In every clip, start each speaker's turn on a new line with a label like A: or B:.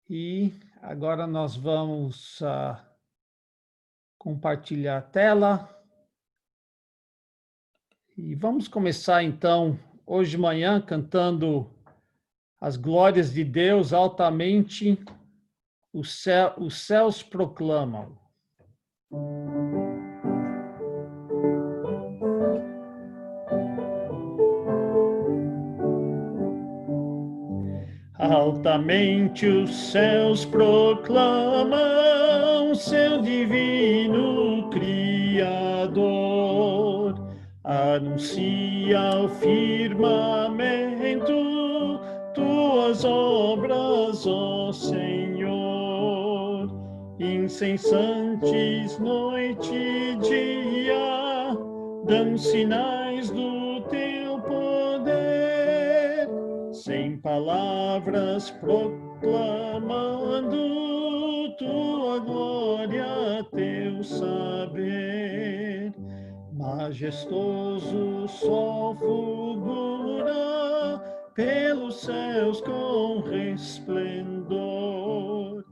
A: E agora nós vamos compartilhar a tela. E vamos começar então, hoje de manhã, cantando as glórias de Deus altamente, os céus proclamam. Altamente os céus proclamam seu divino Criador, anuncia ao firmamento tuas obras, ó Senhor, incessantes noite e dia, dão sinais do teu poder, sem palavras proclamando tua glória, teu saber. Majestoso sol fulgura pelos céus com resplendor,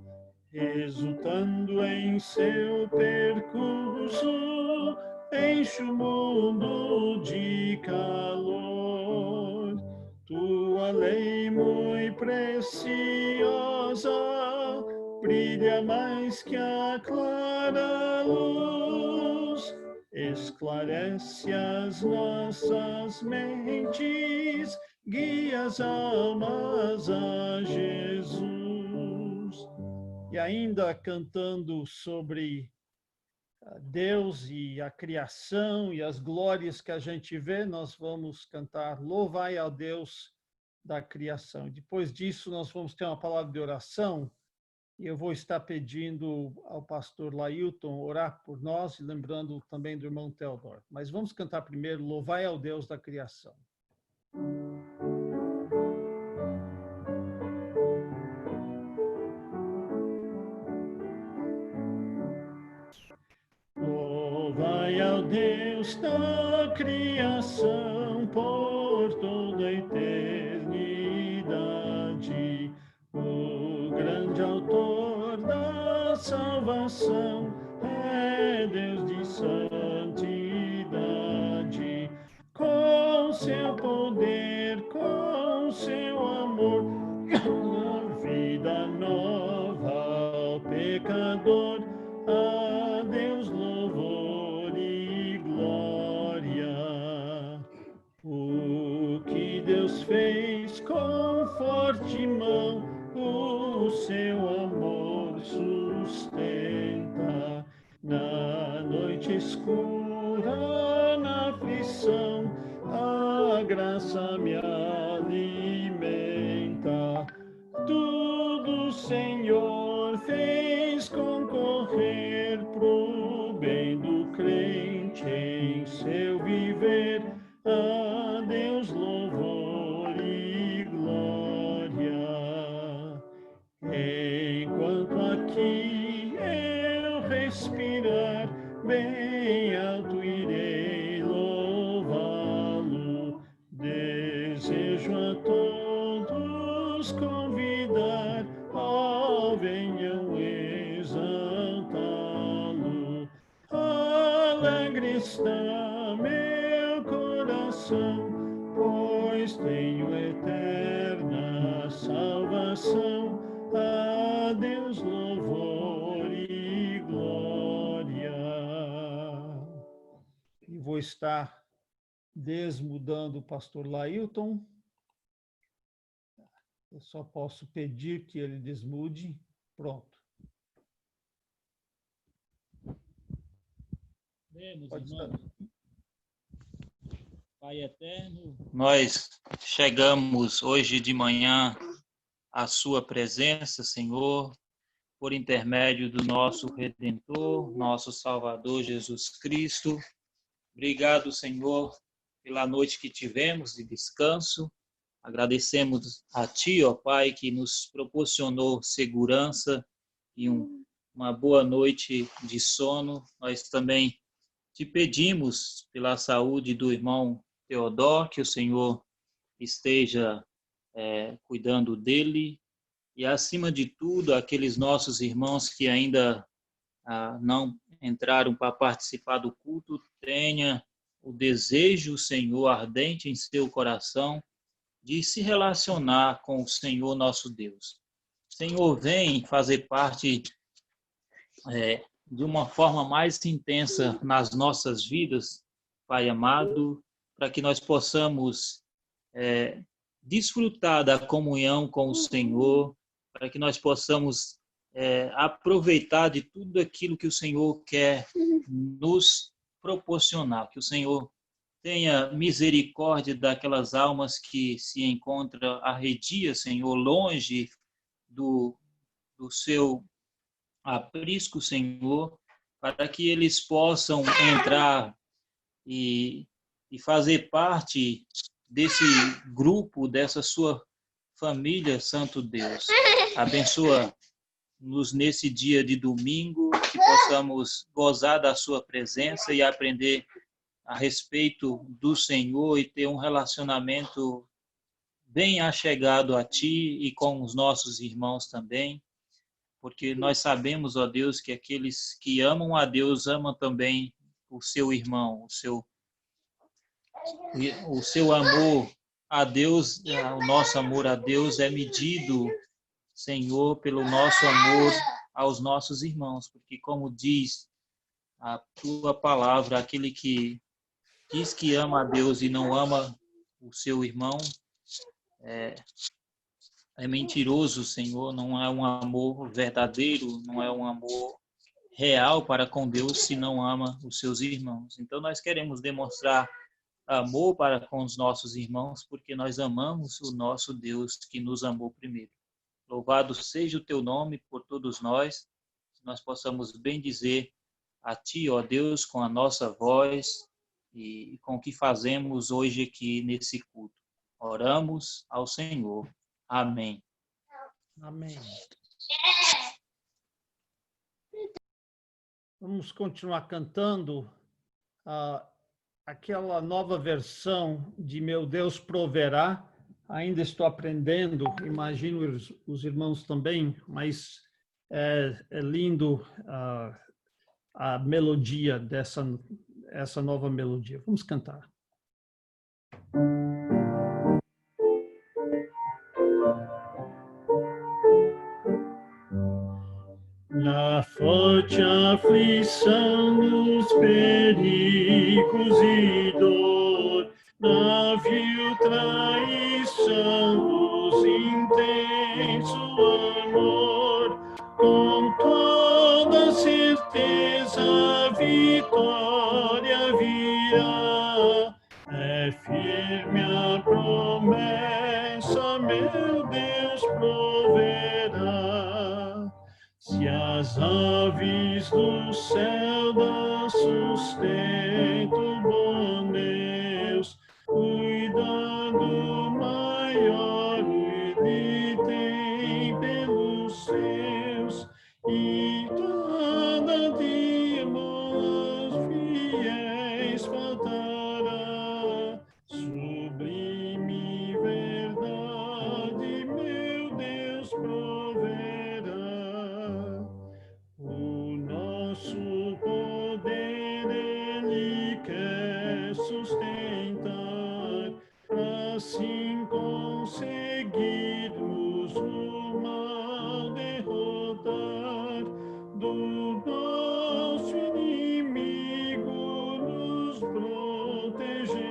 A: exultando em seu percurso, enche o mundo de calor. Tua lei muito preciosa brilha mais que a clara luz, esclarece as nossas mentes, guia as almas a Jesus. E ainda cantando sobre Deus e a criação e as glórias que a gente vê, nós vamos cantar Louvai ao Deus da criação. Depois disso, nós vamos ter uma palavra de oração e eu vou estar pedindo ao pastor Lailton orar por nós e lembrando também do irmão Teodoro. Mas vamos cantar primeiro Louvai ao Deus da criação. Louvai ao Deus da criação por toda a eternidade, o grande autor da salvação é Deus de santidade, com seu poder, com seu amor, a vida nova ao pecador, a Deus louvor e glória. O que Deus fez com forte mão, o seu amor sustenta. Na noite escura, na aflição, a graça me alimenta. Tudo, Senhor, fez concorrer pro bem do crente em seu viver. A Deus louvor e glória. Enquanto aqui eu respirar, bem alto irei louvá-lo. Desejo a todos convidar, ó, venham exaltá-lo. Alegre está meu coração, pois tenho eterna salvação. A Deus louvor e glória. E vou estar desmudando o pastor Lailton. Eu só posso pedir que ele desmude. Pronto.
B: Pode estar. Pai eterno, nós chegamos hoje de manhã à sua presença, Senhor, por intermédio do nosso Redentor, nosso Salvador Jesus Cristo. Obrigado, Senhor, pela noite que tivemos de descanso. Agradecemos a Ti, ó Pai, que nos proporcionou segurança e uma boa noite de sono. Nós também te pedimos pela saúde do irmão Teodoro, que o Senhor esteja cuidando dele, e, acima de tudo, aqueles nossos irmãos que ainda não entraram para participar do culto, tenha o desejo, Senhor, ardente em seu coração, de se relacionar com o Senhor nosso Deus. Senhor, vem fazer parte de uma forma mais intensa nas nossas vidas, Pai amado, para que nós possamos desfrutar da comunhão com o Senhor, para que nós possamos aproveitar de tudo aquilo que o Senhor quer nos proporcionar, que o Senhor tenha misericórdia daquelas almas que se encontram arredias, Senhor, longe do seu aprisco, Senhor, para que eles possam entrar e fazer parte desse grupo, dessa sua família, Santo Deus. Abençoa-nos nesse dia de domingo, que possamos gozar da sua presença e aprender a respeito do Senhor e ter um relacionamento bem achegado a Ti e com os nossos irmãos também, porque nós sabemos, ó Deus, que aqueles que amam a Deus amam também o seu irmão, o seu amor a Deus, o nosso amor a Deus é medido, Senhor, pelo nosso amor aos nossos irmãos, porque como diz a Tua palavra, aquele que diz que ama a Deus e não ama o seu irmão, é mentiroso, Senhor, não é um amor verdadeiro, não é um amor real para com Deus se não ama os seus irmãos. Então nós queremos demonstrar amor para com os nossos irmãos, porque nós amamos o nosso Deus que nos amou primeiro. Louvado seja o teu nome por todos nós, que nós possamos bendizer a ti, ó Deus, com a nossa voz e com o que fazemos hoje aqui nesse culto. Oramos ao Senhor. Amém.
A: Amém. Vamos continuar cantando aquela nova versão de Meu Deus Proverá. Ainda estou aprendendo, imagino os irmãos também, mas é lindo a melodia essa nova melodia. Vamos cantar. Na forte aflição dos perigos e dor, na vil traição dos intenso amor, com toda certeza a vitória virá. É firme a promessa, meu Deus proverá. Se as aves do céu dão sustento, bom Deus, cuidado maior ele tem pelos seus, e cada dia mãos fiéis faltará. Sublime verdade, meu Deus proverá. O nosso poder ele quer sustentar, para assim conseguirmos o mal derrotar. Do nosso inimigo nos protegerá,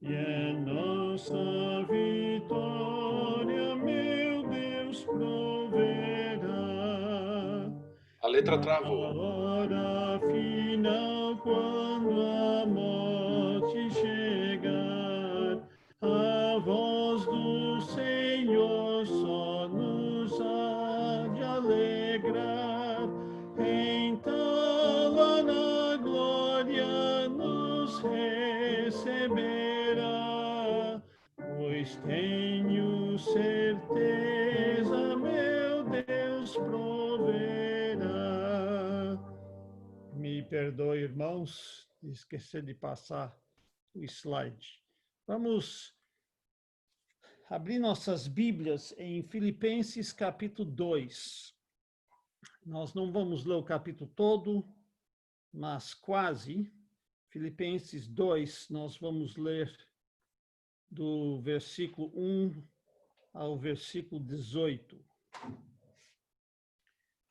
A: e é nossa vitória, meu Deus proverá.
C: A letra travou.
A: Na hora final, quando a morte chegar, a voz do Senhor só nos há de alegrar. Então lá na glória nos receberá, pois tenho certeza, meu Deus proverá. Me perdoe, irmãos, esqueci de passar o slide. Vamos abrir nossas Bíblias em Filipenses capítulo 2. Nós não vamos ler o capítulo todo, mas quase. Filipenses 2, nós vamos ler do versículo 1 ao versículo 18.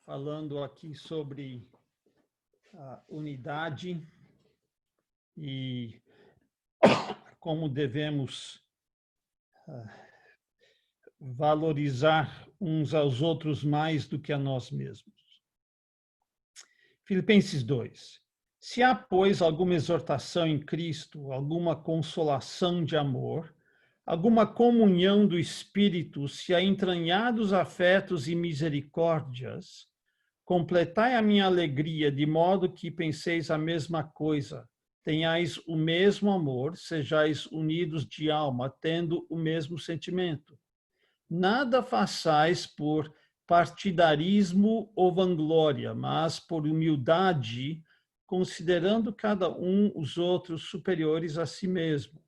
A: Falando aqui sobre a unidade e como devemos valorizar uns aos outros mais do que a nós mesmos. Filipenses 2. Se há, pois, alguma exortação em Cristo, alguma consolação de amor, alguma comunhão do Espírito, se há entranhados afetos e misericórdias, completai a minha alegria, de modo que penseis a mesma coisa, tenhais o mesmo amor, sejais unidos de alma, tendo o mesmo sentimento. Nada façais por partidarismo ou vanglória, mas por humildade, considerando cada um os outros superiores a si mesmo.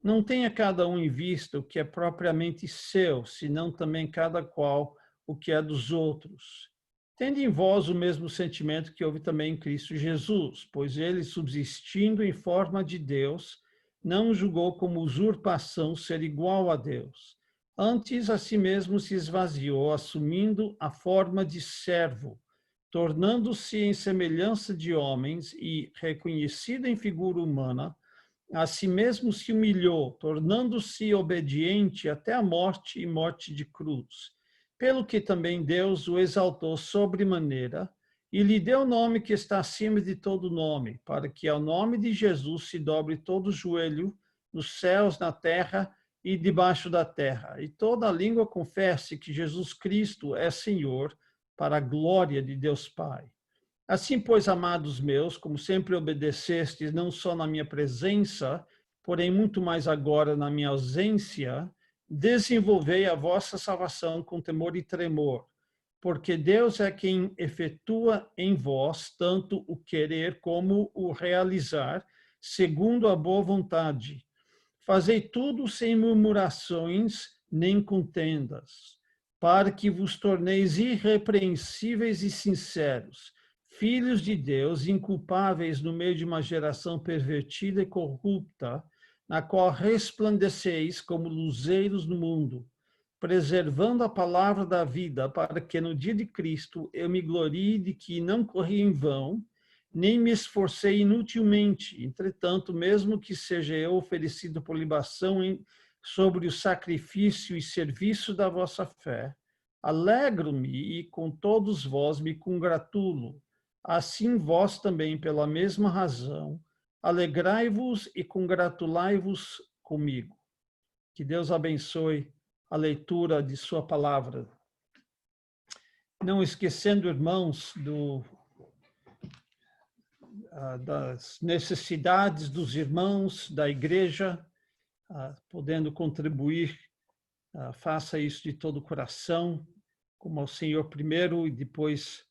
A: Não tenha cada um em vista o que é propriamente seu, senão também cada qual o que é dos outros. Tende em vós o mesmo sentimento que houve também em Cristo Jesus, pois ele, subsistindo em forma de Deus, não julgou como usurpação ser igual a Deus. Antes, a si mesmo se esvaziou, assumindo a forma de servo, tornando-se em semelhança de homens e, reconhecido em figura humana, a si mesmo se humilhou, tornando-se obediente até a morte e morte de cruz. Pelo que também Deus o exaltou sobremaneira e lhe deu o nome que está acima de todo nome, para que ao nome de Jesus se dobre todo o joelho, nos céus, na terra e debaixo da terra, e toda a língua confesse que Jesus Cristo é Senhor, para a glória de Deus Pai. Assim, pois, amados meus, como sempre obedecestes, não só na minha presença, porém muito mais agora na minha ausência, desenvolvei a vossa salvação com temor e tremor, porque Deus é quem efetua em vós tanto o querer como o realizar, segundo a boa vontade. Fazei tudo sem murmurações nem contendas, para que vos torneis irrepreensíveis e sinceros, filhos de Deus, inculpáveis no meio de uma geração pervertida e corrupta, na qual resplandeceis como luzeiros no mundo, preservando a palavra da vida, para que no dia de Cristo eu me glorie de que não corri em vão, nem me esforcei inutilmente. Entretanto, mesmo que seja eu oferecido por libação sobre o sacrifício e serviço da vossa fé, alegro-me e com todos vós me congratulo. Assim vós também, pela mesma razão, alegrai-vos e congratulai-vos comigo. Que Deus abençoe a leitura de sua palavra. Não esquecendo, irmãos, das necessidades dos irmãos da igreja, podendo contribuir, faça isso de todo o coração, como ao Senhor primeiro e depois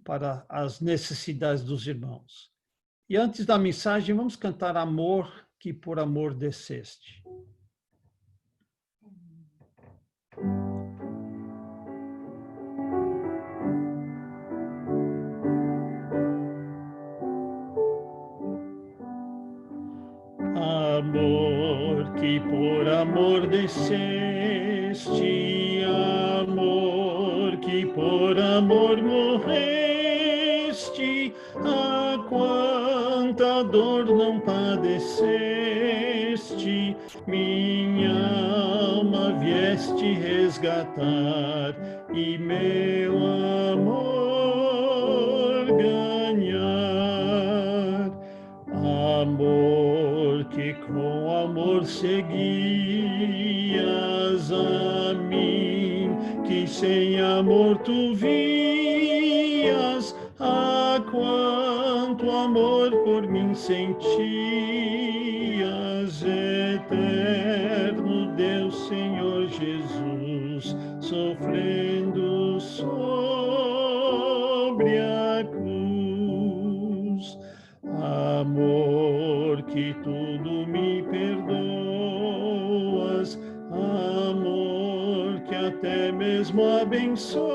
A: para as necessidades dos irmãos. E antes da mensagem, vamos cantar Amor, que por amor desceste. Amor, que por amor desceste, amor, que por amor morreste, a quanta dor não padeceste, minha alma vieste resgatar, e meu amor ganhar. Amor, que com amor seguias a mim, que sem amor tu vias, a quanto amor por mim sentias, eterno Deus, Senhor Jesus, sofrendo sobre a cruz. Amor, que tudo me perdoas, até mesmo abençoas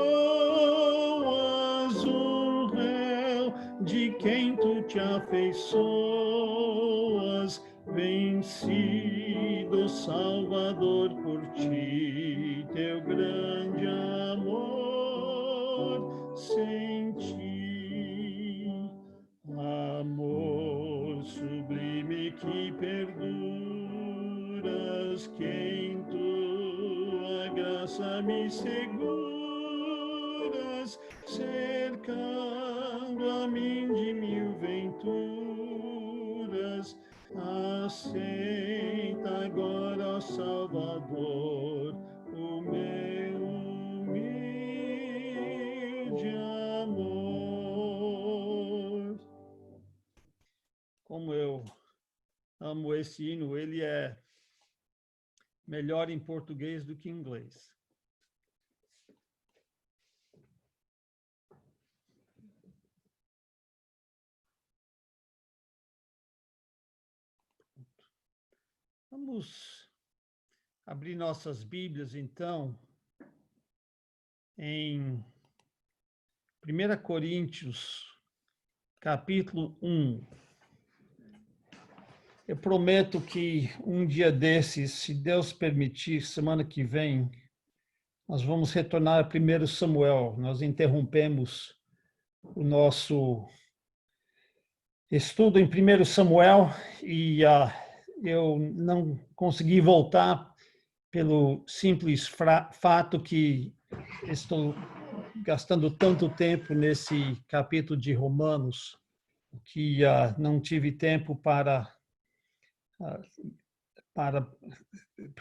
A: o réu de quem tu te afeiçoas, vencido Salvador por ti, teu grande amor senti, amor sublime que perduras, que em tua graça me seguras, cercando a mim de mil venturas. Aceita agora, ó Salvador, o meu humilde amor. Como eu amo esse hino, ele é melhor em português do que em inglês. Vamos abrir nossas Bíblias, então, em 1 Coríntios, capítulo 1. Eu prometo que um dia desses, se Deus permitir, semana que vem, nós vamos retornar a 1 Samuel. Nós interrompemos o nosso estudo em 1 Samuel e eu não consegui voltar pelo simples fato que estou gastando tanto tempo nesse capítulo de Romanos que não tive tempo para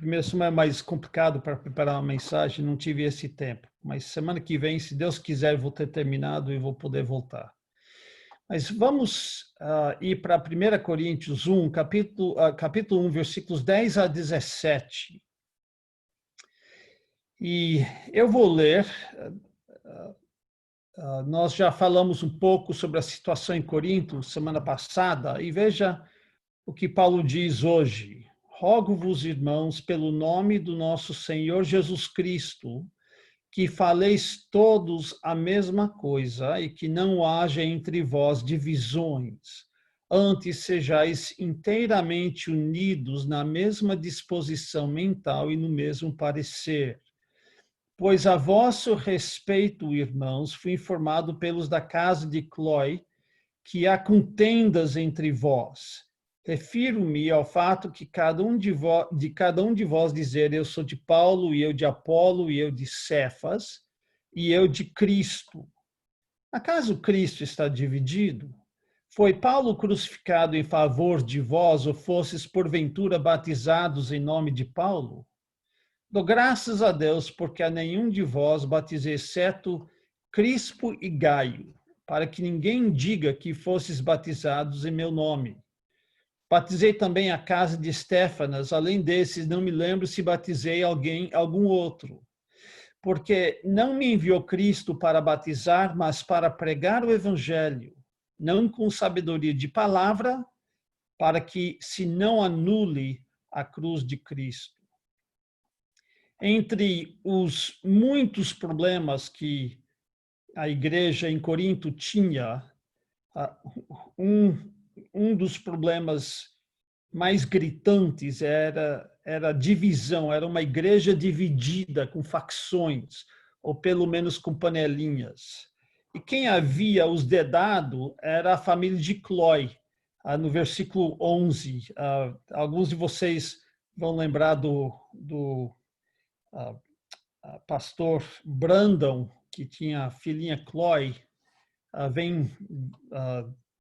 A: 1 Samuel é mais complicado para preparar uma mensagem, não tive esse tempo. Mas semana que vem, se Deus quiser, vou ter terminado e vou poder voltar. Mas vamos ir para 1 Coríntios 1, capítulo 1, versículos 10 a 17. E eu vou ler, nós já falamos um pouco sobre a situação em Corinto semana passada, e veja o que Paulo diz hoje. Rogo-vos, irmãos, pelo nome do nosso Senhor Jesus Cristo, que faleis todos a mesma coisa e que não haja entre vós divisões. Antes sejais inteiramente unidos na mesma disposição mental e no mesmo parecer. Pois a vosso respeito, irmãos, fui informado pelos da casa de Cloé que há contendas entre vós. Refiro-me ao fato que cada um de vós dizer, eu sou de Paulo, e eu de Apolo, e eu de Cefas, e eu de Cristo. Acaso Cristo está dividido? Foi Paulo crucificado em favor de vós, ou fostes porventura batizados em nome de Paulo? Dou graças a Deus, porque a nenhum de vós batizei, exceto Crispo e Gaio, para que ninguém diga que fostes batizados em meu nome. Batizei também a casa de Estéfanas, além desses, não me lembro se batizei algum outro. Porque não me enviou Cristo para batizar, mas para pregar o evangelho, não com sabedoria de palavra, para que se não anule a cruz de Cristo. Entre os muitos problemas que a igreja em Corinto tinha, um dos problemas mais gritantes era a divisão, era uma igreja dividida com facções, ou pelo menos com panelinhas. E quem havia os dedado era a família de Cloé, no versículo 11. Alguns de vocês vão lembrar do pastor Brandon, que tinha a filhinha Cloé.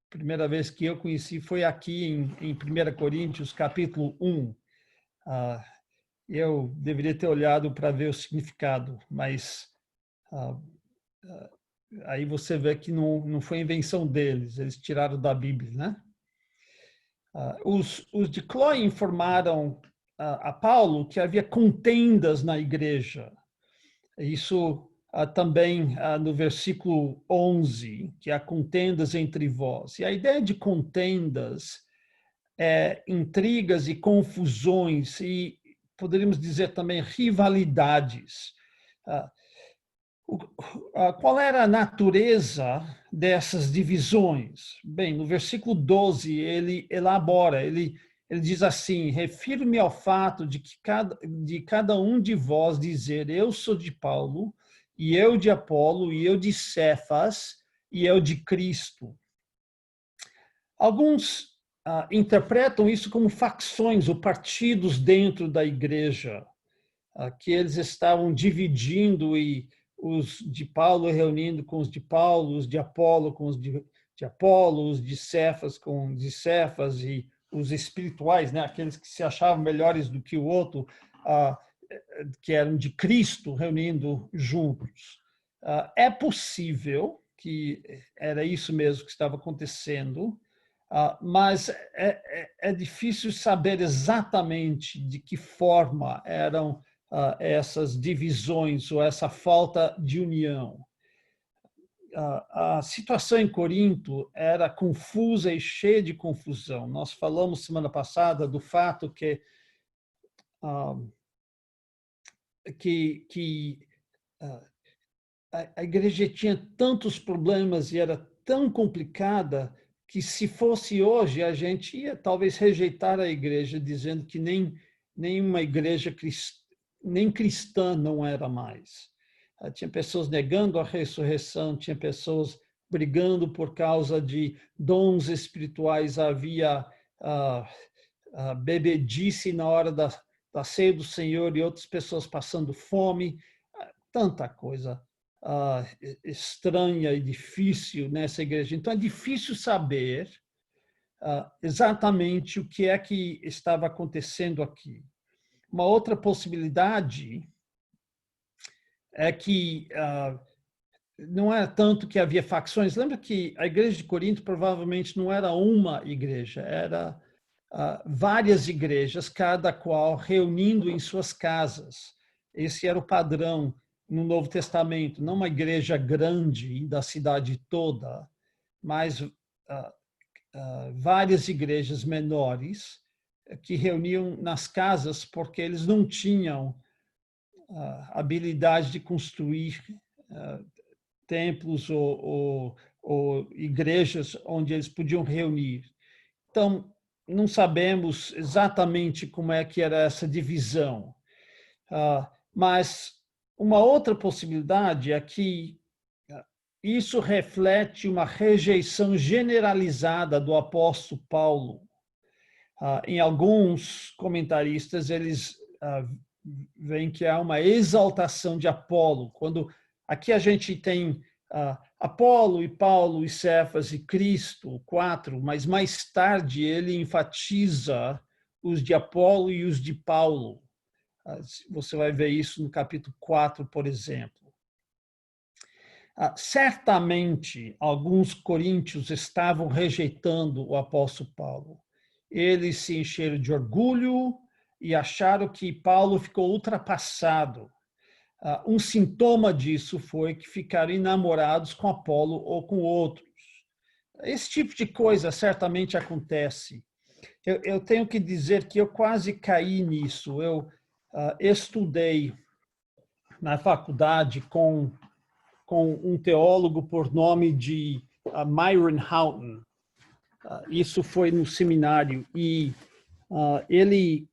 A: Primeira vez que eu conheci foi aqui em 1 Coríntios, capítulo 1. Eu deveria ter olhado para ver o significado, mas aí você vê que não foi invenção deles, eles tiraram da Bíblia, né? Os de Cloé informaram a Paulo que havia contendas na igreja. Isso também no versículo 11, que há contendas entre vós. E a ideia de contendas é intrigas e confusões e, poderíamos dizer também, rivalidades. Qual era a natureza dessas divisões? Bem, no versículo 12, ele elabora, ele diz assim: refiro-me ao fato de que cada um de vós dizer, eu sou de Paulo, e eu de Apolo, e eu de Cefas, e eu de Cristo. Alguns interpretam isso como facções ou partidos dentro da igreja, que eles estavam dividindo e os de Paulo reunindo com os de Paulo, os de Apolo com os de Apolo, os de Cefas com os de Cefas e os espirituais, né, aqueles que se achavam melhores do que o outro, que eram de Cristo, reunindo juntos. É possível que era isso mesmo que estava acontecendo, mas é difícil saber exatamente de que forma eram essas divisões ou essa falta de união. A situação em Corinto era confusa e cheia de confusão. Nós falamos semana passada do fato que a igreja tinha tantos problemas e era tão complicada que, se fosse hoje, a gente ia talvez rejeitar a igreja, dizendo que nem uma igreja nem cristã não era mais. Tinha pessoas negando a ressurreição, tinha pessoas brigando por causa de dons espirituais, havia bebedice na hora da ceia do Senhor e outras pessoas passando fome, tanta coisa estranha e difícil nessa igreja. Então, é difícil saber exatamente o que é que estava acontecendo aqui. Uma outra possibilidade é que não é tanto que havia facções. Lembra que a igreja de Corinto provavelmente não era uma igreja, era várias igrejas, cada qual reunindo em suas casas. Esse era o padrão no Novo Testamento, não uma igreja grande da cidade toda, mas várias igrejas menores que reuniam nas casas porque eles não tinham habilidade de construir templos ou igrejas onde eles podiam reunir. Então, não sabemos exatamente como é que era essa divisão, mas uma outra possibilidade é que isso reflete uma rejeição generalizada do apóstolo Paulo. Em alguns comentaristas, eles veem que há uma exaltação de Apolo. Quando aqui a gente tem Apolo e Paulo e Cefas e Cristo, 4, mas mais tarde ele enfatiza os de Apolo e os de Paulo. Você vai ver isso no capítulo 4, por exemplo. Certamente, alguns coríntios estavam rejeitando o apóstolo Paulo. Eles se encheram de orgulho e acharam que Paulo ficou ultrapassado. Um sintoma disso foi que ficaram enamorados com Apolo ou com outros. Esse tipo de coisa certamente acontece. Eu tenho que dizer que eu quase caí nisso. Eu estudei na faculdade com um teólogo por nome de Myron Houghton. Isso foi no seminário e ele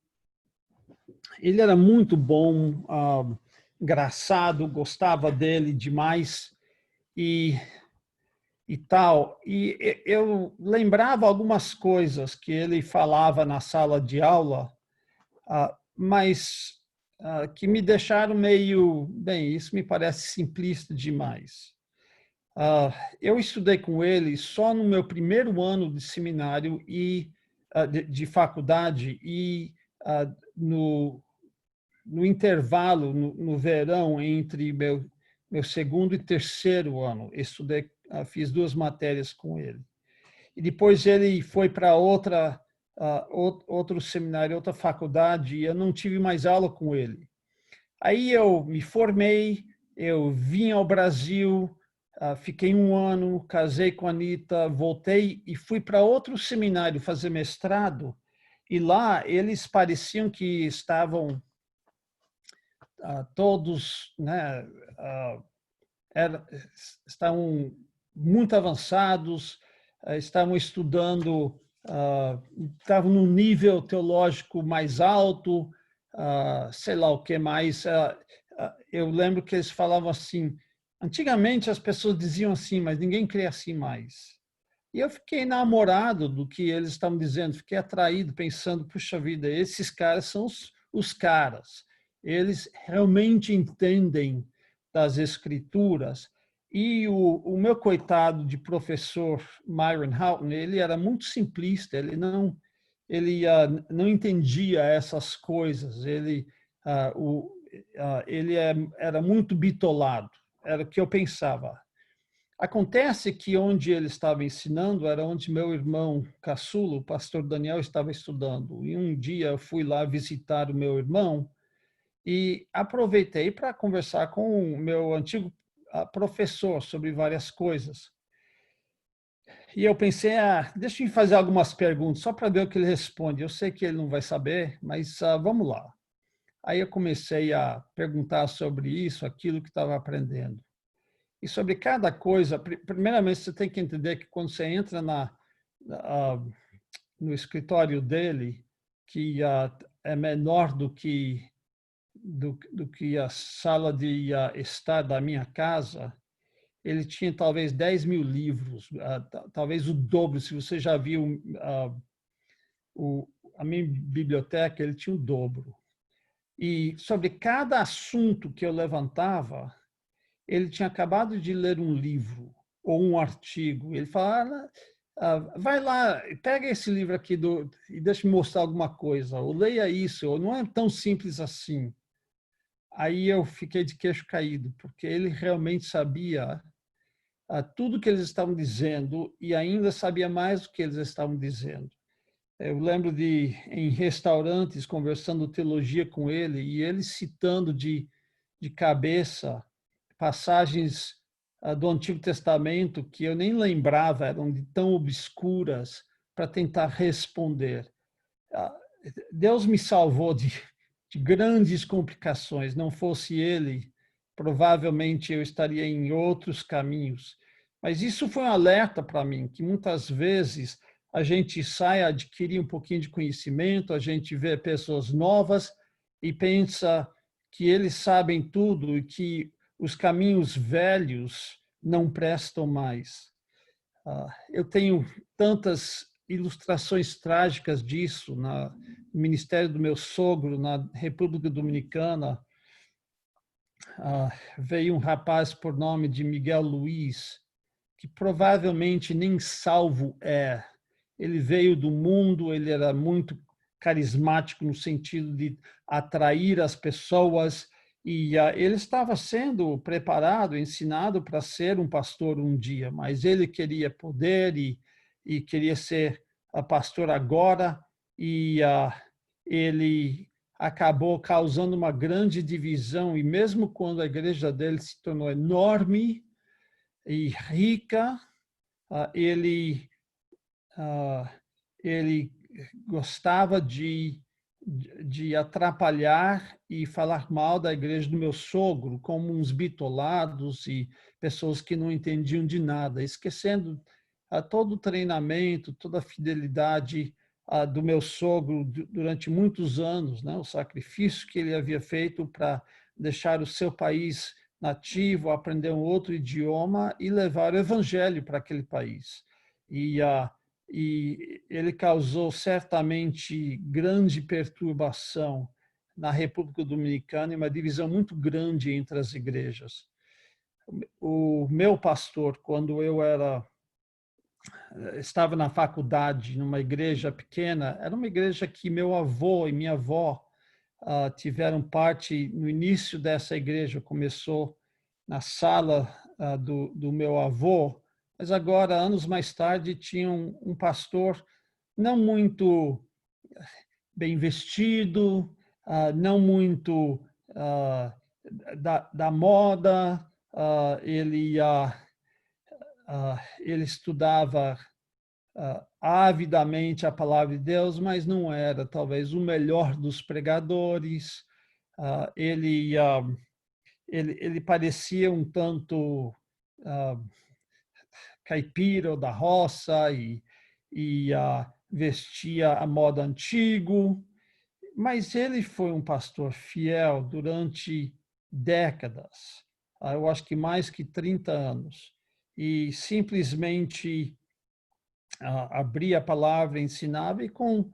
A: era muito bom, engraçado, gostava dele demais e tal. E eu lembrava algumas coisas que ele falava na sala de aula, mas que me deixaram meio, bem, isso me parece simplista demais. Eu estudei com ele só no meu primeiro ano de seminário e de faculdade e no intervalo, no verão, entre meu segundo e terceiro ano, estudei, fiz 2 matérias com ele. E depois ele foi para outro seminário, outra faculdade, e eu não tive mais aula com ele. Aí eu me formei, eu vim ao Brasil, fiquei 1 ano, casei com a Anita, voltei e fui para outro seminário fazer mestrado, e lá eles pareciam que estavam todos, né, estavam muito avançados, estavam estudando, estavam num nível teológico mais alto, sei lá o que mais. Eu lembro que eles falavam assim, antigamente as pessoas diziam assim, mas ninguém crê assim mais. E eu fiquei namorado do que eles estavam dizendo, fiquei atraído, pensando, puxa vida, esses caras são os caras. Eles realmente entendem das escrituras. E o meu coitado de professor Myron Houghton, ele era muito simplista, ele não entendia essas coisas, ele era muito bitolado, era o que eu pensava. Acontece que onde ele estava ensinando era onde meu irmão caçula, o pastor Daniel, estava estudando. E um dia eu fui lá visitar o meu irmão e aproveitei para conversar com o meu antigo professor sobre várias coisas. E eu pensei, deixa eu fazer algumas perguntas, só para ver o que ele responde. Eu sei que ele não vai saber, mas vamos lá. Aí eu comecei a perguntar sobre isso, aquilo que estava aprendendo. E sobre cada coisa, primeiramente você tem que entender que quando você entra no escritório dele, que é menor do que a sala de estar da minha casa, ele tinha talvez 10 mil livros, talvez o dobro. Se você já viu a minha biblioteca, ele tinha o dobro. E sobre cada assunto que eu levantava, ele tinha acabado de ler um livro ou um artigo. Ele falava, vai lá, pega esse livro aqui e deixa eu mostrar alguma coisa, ou leia isso, ou não é tão simples assim. Aí eu fiquei de queixo caído, porque ele realmente sabia tudo que eles estavam dizendo e ainda sabia mais do que eles estavam dizendo. Eu lembro em restaurantes, conversando teologia com ele, e ele citando de cabeça passagens do Antigo Testamento que eu nem lembrava, eram tão obscuras, para tentar responder. Deus me salvou de grandes complicações. Não fosse ele, provavelmente eu estaria em outros caminhos. Mas isso foi um alerta para mim, que muitas vezes a gente sai a adquirir um pouquinho de conhecimento, a gente vê pessoas novas e pensa que eles sabem tudo e que os caminhos velhos não prestam mais. Eu tenho tantas ilustrações trágicas disso no ministério do meu sogro, na República Dominicana. Veio um rapaz por nome de Miguel Luiz, que provavelmente nem salvo é. Ele veio do mundo, ele era muito carismático no sentido de atrair as pessoas, e ele estava sendo preparado, ensinado para ser um pastor um dia, mas ele queria poder e queria ser pastor agora, e ele acabou causando uma grande divisão, e mesmo quando a igreja dele se tornou enorme e rica, ele gostava de atrapalhar e falar mal da igreja do meu sogro, como uns bitolados e pessoas que não entendiam de nada, esquecendo todo o treinamento, toda a fidelidade do meu sogro durante muitos anos, né? O sacrifício que ele havia feito para deixar o seu país nativo, aprender um outro idioma e levar o evangelho para aquele país. E ele causou certamente grande perturbação na República Dominicana e uma divisão muito grande entre as igrejas. O meu pastor, quando eu estava na faculdade, numa igreja pequena, era uma igreja que meu avô e minha avó tiveram parte no início dessa igreja. Começou na sala do meu avô, mas agora, anos mais tarde, tinha um pastor não muito bem vestido, não muito da moda. Ele estudava avidamente a palavra de Deus, mas não era talvez o melhor dos pregadores. Ele parecia um tanto caipira da roça e vestia a moda antigo, mas ele foi um pastor fiel durante décadas, eu acho que mais que 30 anos, e simplesmente abria a palavra, ensinava, e com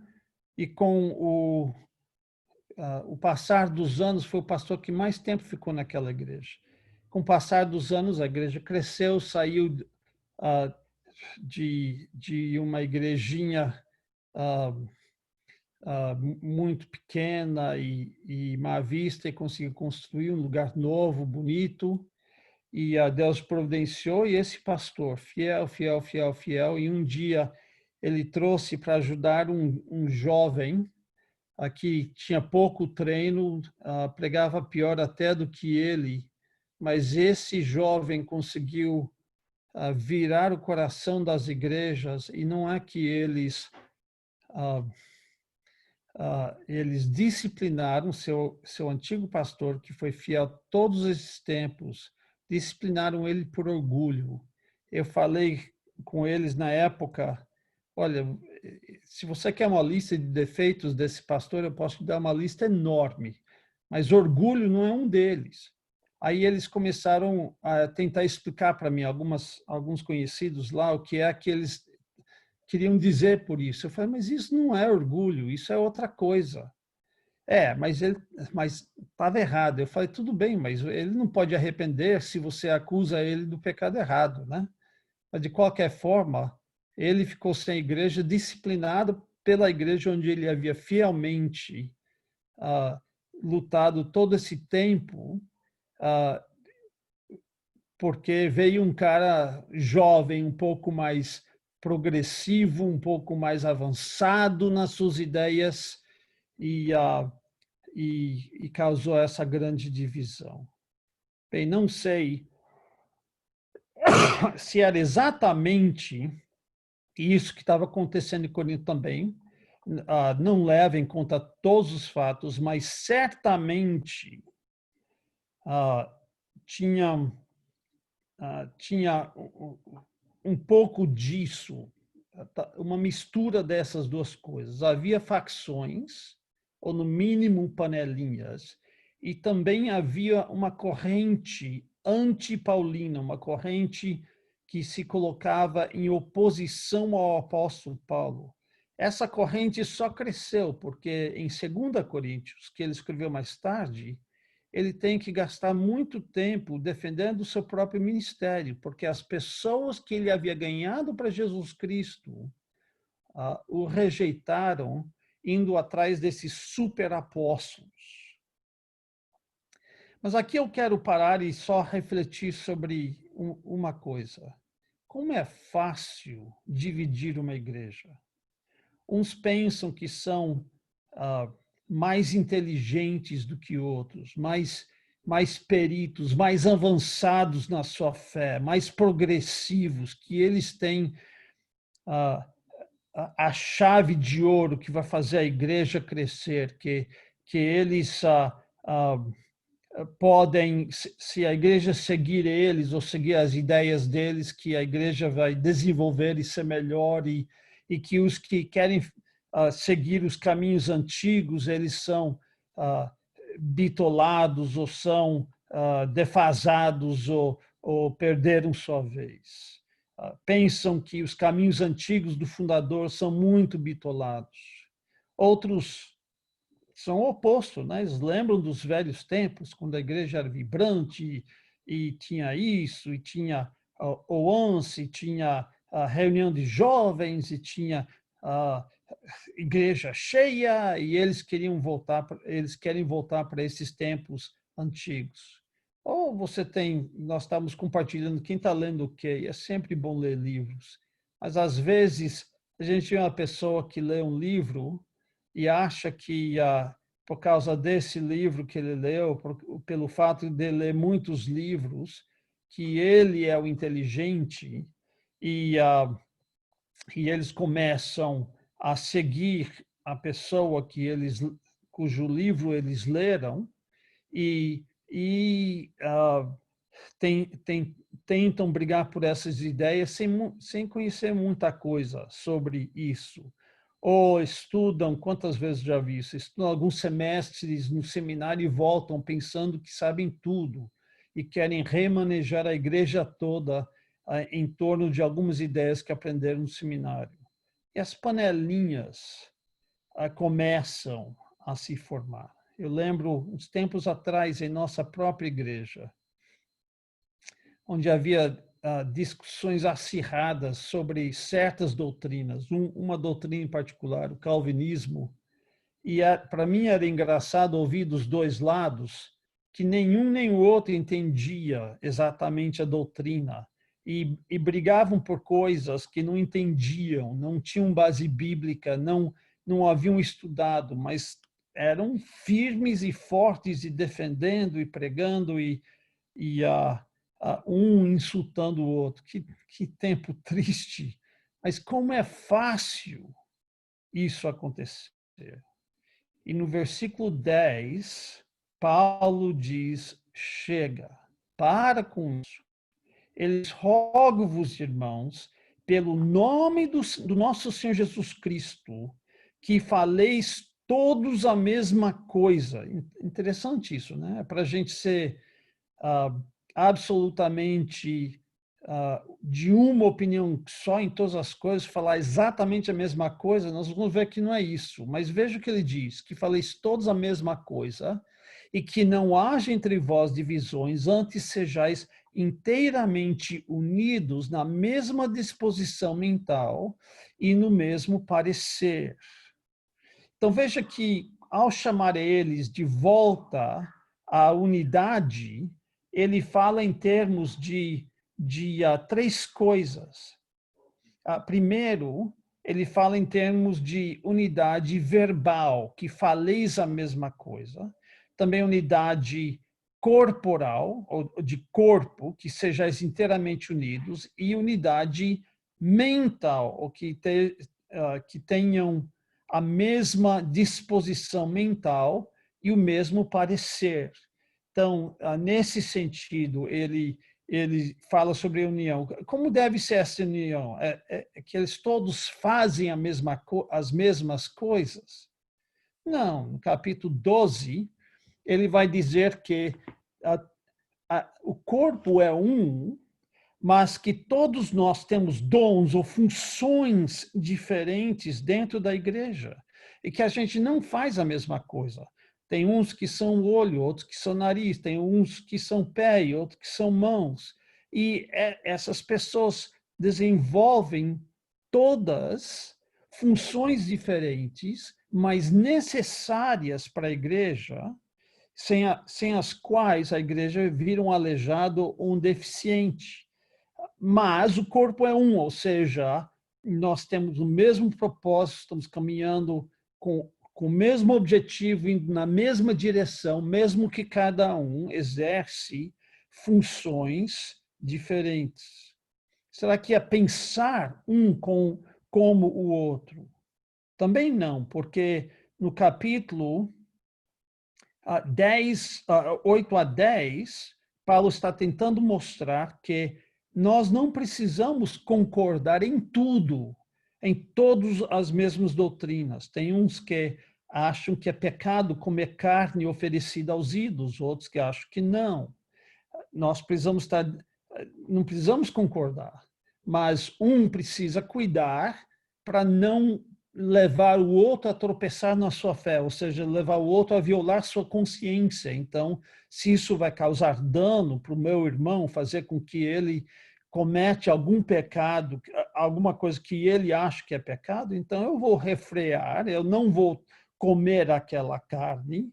A: o passar dos anos, foi o pastor que mais tempo ficou naquela igreja. Com o passar dos anos, a igreja cresceu, saiu de uma igrejinha muito pequena e má vista, e conseguiu construir um lugar novo, bonito, e Deus providenciou, e esse pastor, fiel, fiel, fiel, fiel, e um dia ele trouxe para ajudar um jovem que tinha pouco treino, pregava pior até do que ele, mas esse jovem conseguiu virar o coração das igrejas, e não é que eles disciplinaram seu antigo pastor, que foi fiel todos esses tempos, disciplinaram ele por orgulho. Eu falei com eles na época, olha, se você quer uma lista de defeitos desse pastor, eu posso te dar uma lista enorme, mas orgulho não é um deles. Aí eles começaram a tentar explicar para mim, alguns conhecidos lá, o que é que eles queriam dizer por isso. Eu falei, mas isso não é orgulho, isso é outra coisa. Mas estava errado. Eu falei, tudo bem, mas ele não pode arrepender se você acusa ele do pecado errado, né? Mas, de qualquer forma, ele ficou sem igreja, disciplinado pela igreja onde ele havia fielmente lutado todo esse tempo, porque veio um cara jovem, um pouco mais progressivo, um pouco mais avançado nas suas ideias e causou essa grande divisão. Bem, não sei se era exatamente isso que estava acontecendo em Corinto também, não leva em conta todos os fatos, mas certamente tinha um pouco disso, uma mistura dessas duas coisas. Havia facções, ou no mínimo panelinhas, e também havia uma corrente anti-paulina, uma corrente que se colocava em oposição ao apóstolo Paulo. Essa corrente só cresceu porque em 2 Coríntios, que ele escreveu mais tarde, ele tem que gastar muito tempo defendendo o seu próprio ministério, porque as pessoas que ele havia ganhado para Jesus Cristo o rejeitaram, indo atrás desses super apóstolos. Mas aqui eu quero parar e só refletir sobre uma coisa. Como é fácil dividir uma igreja? Uns pensam que são mais inteligentes do que outros, mais peritos, mais avançados na sua fé, mais progressivos, que eles têm a chave de ouro que vai fazer a igreja crescer, que eles podem, se a igreja seguir eles ou seguir as ideias deles, que a igreja vai desenvolver e ser melhor, e que os que querem seguir os caminhos antigos, eles são bitolados ou são defasados ou perderam sua vez. Pensam que os caminhos antigos do fundador são muito bitolados. Outros são o oposto, né? Eles lembram dos velhos tempos, quando a igreja era vibrante e tinha isso, e tinha o ONCE, e tinha a reunião de jovens, e tinha a igreja cheia, e eles querem voltar para esses tempos antigos. Ou nós estamos compartilhando, quem está lendo o quê? É sempre bom ler livros, mas às vezes a gente tem uma pessoa que lê um livro e acha que, por causa desse livro que ele leu, pelo fato de ler muitos livros, que ele é o inteligente, e eles começam a seguir a pessoa cujo livro eles leram, tentam brigar por essas ideias sem conhecer muita coisa sobre isso. Ou estudam, quantas vezes já vi isso, estudam alguns semestres no seminário e voltam pensando que sabem tudo e querem remanejar a igreja toda em torno de algumas ideias que aprenderam no seminário. E as panelinhas começam a se formar. Eu lembro, uns tempos atrás, em nossa própria igreja, onde havia discussões acirradas sobre certas doutrinas, uma doutrina em particular, o calvinismo, e para mim era engraçado ouvir dos dois lados que nenhum nem o outro entendia exatamente a doutrina e brigavam por coisas que não entendiam, não tinham base bíblica, não haviam estudado, mas eram firmes e fortes e defendendo e pregando e um insultando o outro. Que tempo triste. Mas como é fácil isso acontecer. E no versículo 10, Paulo diz, chega, para com isso. Eles rogo-vos, irmãos, pelo nome do nosso Senhor Jesus Cristo, que faleis todos a mesma coisa. Interessante isso, né? Para a gente ser absolutamente de uma opinião só em todas as coisas, falar exatamente a mesma coisa, nós vamos ver que não é isso. Mas veja o que ele diz, que faleis todos a mesma coisa e que não haja entre vós divisões, antes sejais inteiramente unidos na mesma disposição mental e no mesmo parecer. Então veja que ao chamar eles de volta à unidade, ele fala em termos de três coisas. Primeiro, ele fala em termos de unidade verbal, que faleis a mesma coisa. Também unidade corporal, ou de corpo, que sejais inteiramente unidos. E unidade mental, ou que tenham a mesma disposição mental e o mesmo parecer. Então, nesse sentido, ele fala sobre a união. Como deve ser essa união? É que eles todos fazem as mesmas coisas? Não. No capítulo 12, ele vai dizer que o corpo é um, mas que todos nós temos dons ou funções diferentes dentro da igreja e que a gente não faz a mesma coisa. Tem uns que são olho, outros que são nariz, tem uns que são pé e outros que são mãos. E essas pessoas desenvolvem todas funções diferentes, mas necessárias para a igreja, sem as quais a igreja vira um aleijado ou um deficiente. Mas o corpo é um, ou seja, nós temos o mesmo propósito, estamos caminhando com o mesmo objetivo, indo na mesma direção, mesmo que cada um exerce funções diferentes. Será que é pensar um como o outro? Também não, porque no capítulo 8 a 10, Paulo está tentando mostrar que nós não precisamos concordar em tudo, em todas as mesmas doutrinas. Tem uns que acham que é pecado comer carne oferecida aos ídolos, outros que acham que não. Nós não precisamos concordar, mas um precisa cuidar para não levar o outro a tropeçar na sua fé, ou seja, levar o outro a violar sua consciência. Então, se isso vai causar dano para o meu irmão, fazer com que ele comete algum pecado, alguma coisa que ele acha que é pecado, então eu vou refrear, eu não vou comer aquela carne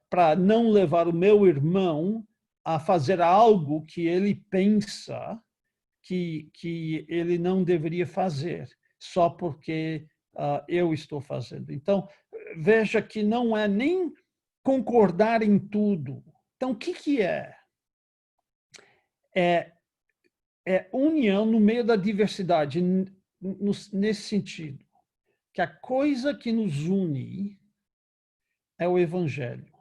A: para não levar o meu irmão a fazer algo que ele pensa que ele não deveria fazer, só porque eu estou fazendo. Então, veja que não é nem concordar em tudo. Então, o que é? É união no meio da diversidade, nesse sentido, que a coisa que nos une é o Evangelho.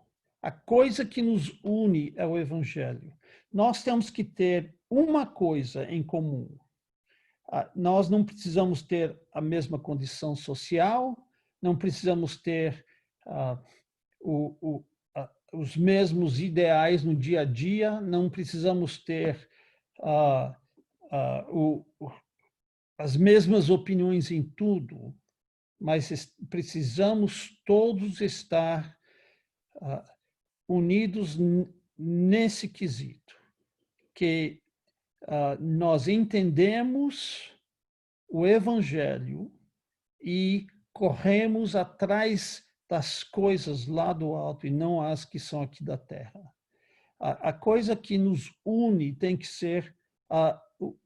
A: A coisa que nos une é o Evangelho. Nós temos que ter uma coisa em comum. Nós não precisamos ter a mesma condição social, não precisamos ter os mesmos ideais no dia a dia, não precisamos ter as mesmas opiniões em tudo, mas precisamos todos estar unidos nesse quesito, que nós entendemos o Evangelho e corremos atrás das coisas lá do alto e não as que são aqui da terra. A coisa que nos une tem que ser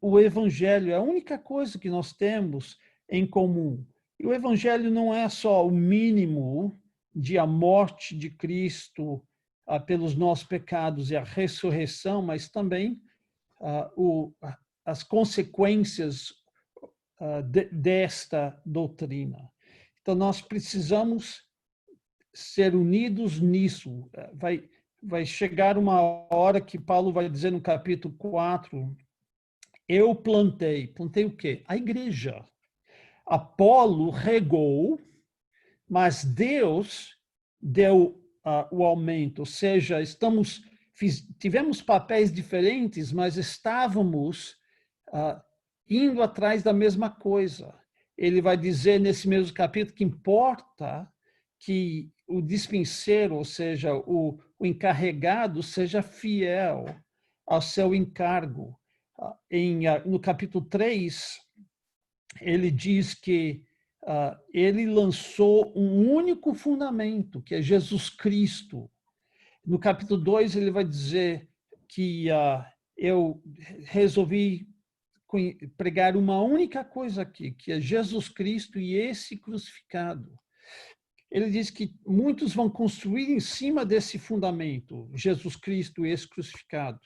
A: o Evangelho, é a única coisa que nós temos em comum. E o Evangelho não é só o mínimo de a morte de Cristo pelos nossos pecados e a ressurreição, mas também as consequências desta doutrina. Então, nós precisamos ser unidos nisso. Vai chegar uma hora que Paulo vai dizer no capítulo 4, eu plantei o quê? A igreja. Apolo regou, mas Deus deu o aumento, ou seja, tivemos papéis diferentes, mas estávamos indo atrás da mesma coisa. Ele vai dizer nesse mesmo capítulo que importa que o dispenseiro, ou seja, o encarregado, seja fiel ao seu encargo. No capítulo 3, ele diz que ele lançou um único fundamento, que é Jesus Cristo. No capítulo 2, ele vai dizer que eu resolvi pregar uma única coisa aqui, que é Jesus Cristo e esse crucificado. Ele diz que muitos vão construir em cima desse fundamento, Jesus Cristo e esse crucificado.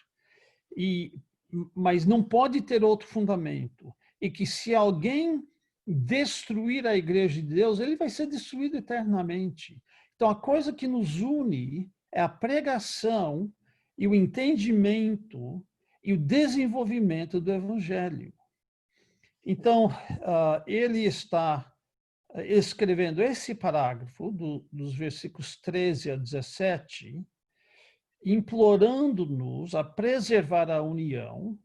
A: Mas não pode ter outro fundamento. E que se alguém destruir a igreja de Deus, ele vai ser destruído eternamente. Então, a coisa que nos une é a pregação e o entendimento e o desenvolvimento do Evangelho. Então, ele está escrevendo esse parágrafo dos versículos 13 a 17, implorando-nos a preservar a união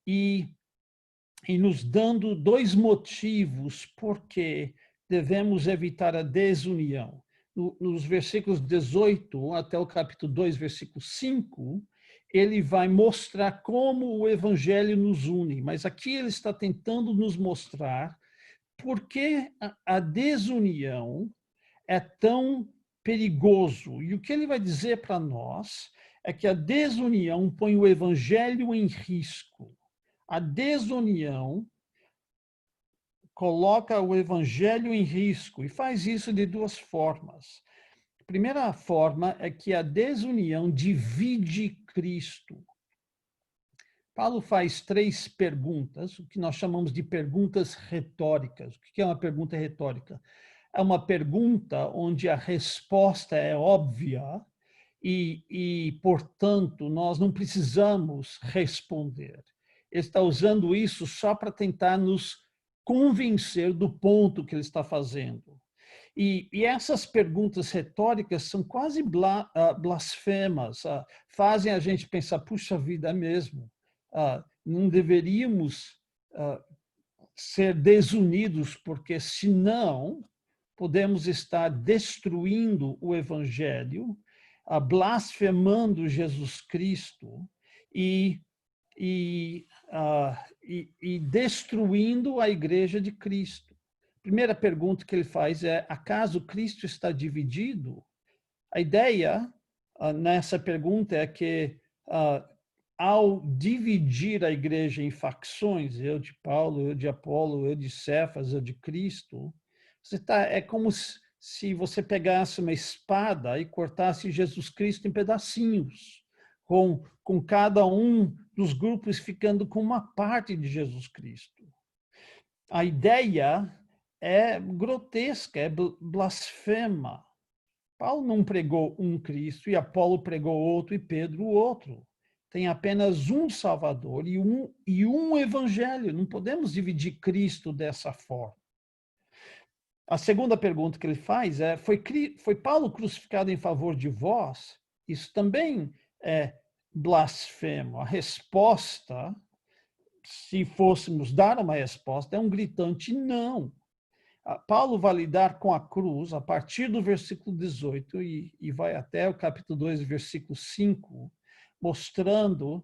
A: e nos dando dois motivos por que devemos evitar a desunião. Nos versículos 18 até o capítulo 2, versículo 5, ele vai mostrar como o Evangelho nos une, mas aqui ele está tentando nos mostrar por que a desunião é tão perigoso. E o que ele vai dizer para nós é que a desunião põe o Evangelho em risco. A desunião coloca o Evangelho em risco e faz isso de duas formas. A primeira forma é que a desunião divide Cristo. Paulo faz 3 perguntas, o que nós chamamos de perguntas retóricas. O que é uma pergunta retórica? É uma pergunta onde a resposta é óbvia e, portanto, nós não precisamos responder. Ele está usando isso só para tentar nos convencer do ponto que ele está fazendo. E essas perguntas retóricas são quase blasfemas, fazem a gente pensar, puxa vida, é mesmo. Não deveríamos ser desunidos, porque senão podemos estar destruindo o Evangelho, blasfemando Jesus Cristo e destruindo a Igreja de Cristo. A primeira pergunta que ele faz é: acaso Cristo está dividido? A ideia nessa pergunta é que ao dividir a igreja em facções, eu de Paulo, eu de Apolo, eu de Cefas, eu de Cristo, é como se você pegasse uma espada e cortasse Jesus Cristo em pedacinhos, com cada um dos grupos ficando com uma parte de Jesus Cristo. A ideia é grotesca, é blasfema. Paulo não pregou um Cristo, e Apolo pregou outro, e Pedro outro. Tem apenas um Salvador e um Evangelho. Não podemos dividir Cristo dessa forma. A segunda pergunta que ele faz é: foi Paulo crucificado em favor de vós? Isso também é blasfemo. A resposta, se fôssemos dar uma resposta, é um gritante não. Paulo vai lidar com a cruz a partir do versículo 18 e vai até o capítulo 2, versículo 5, mostrando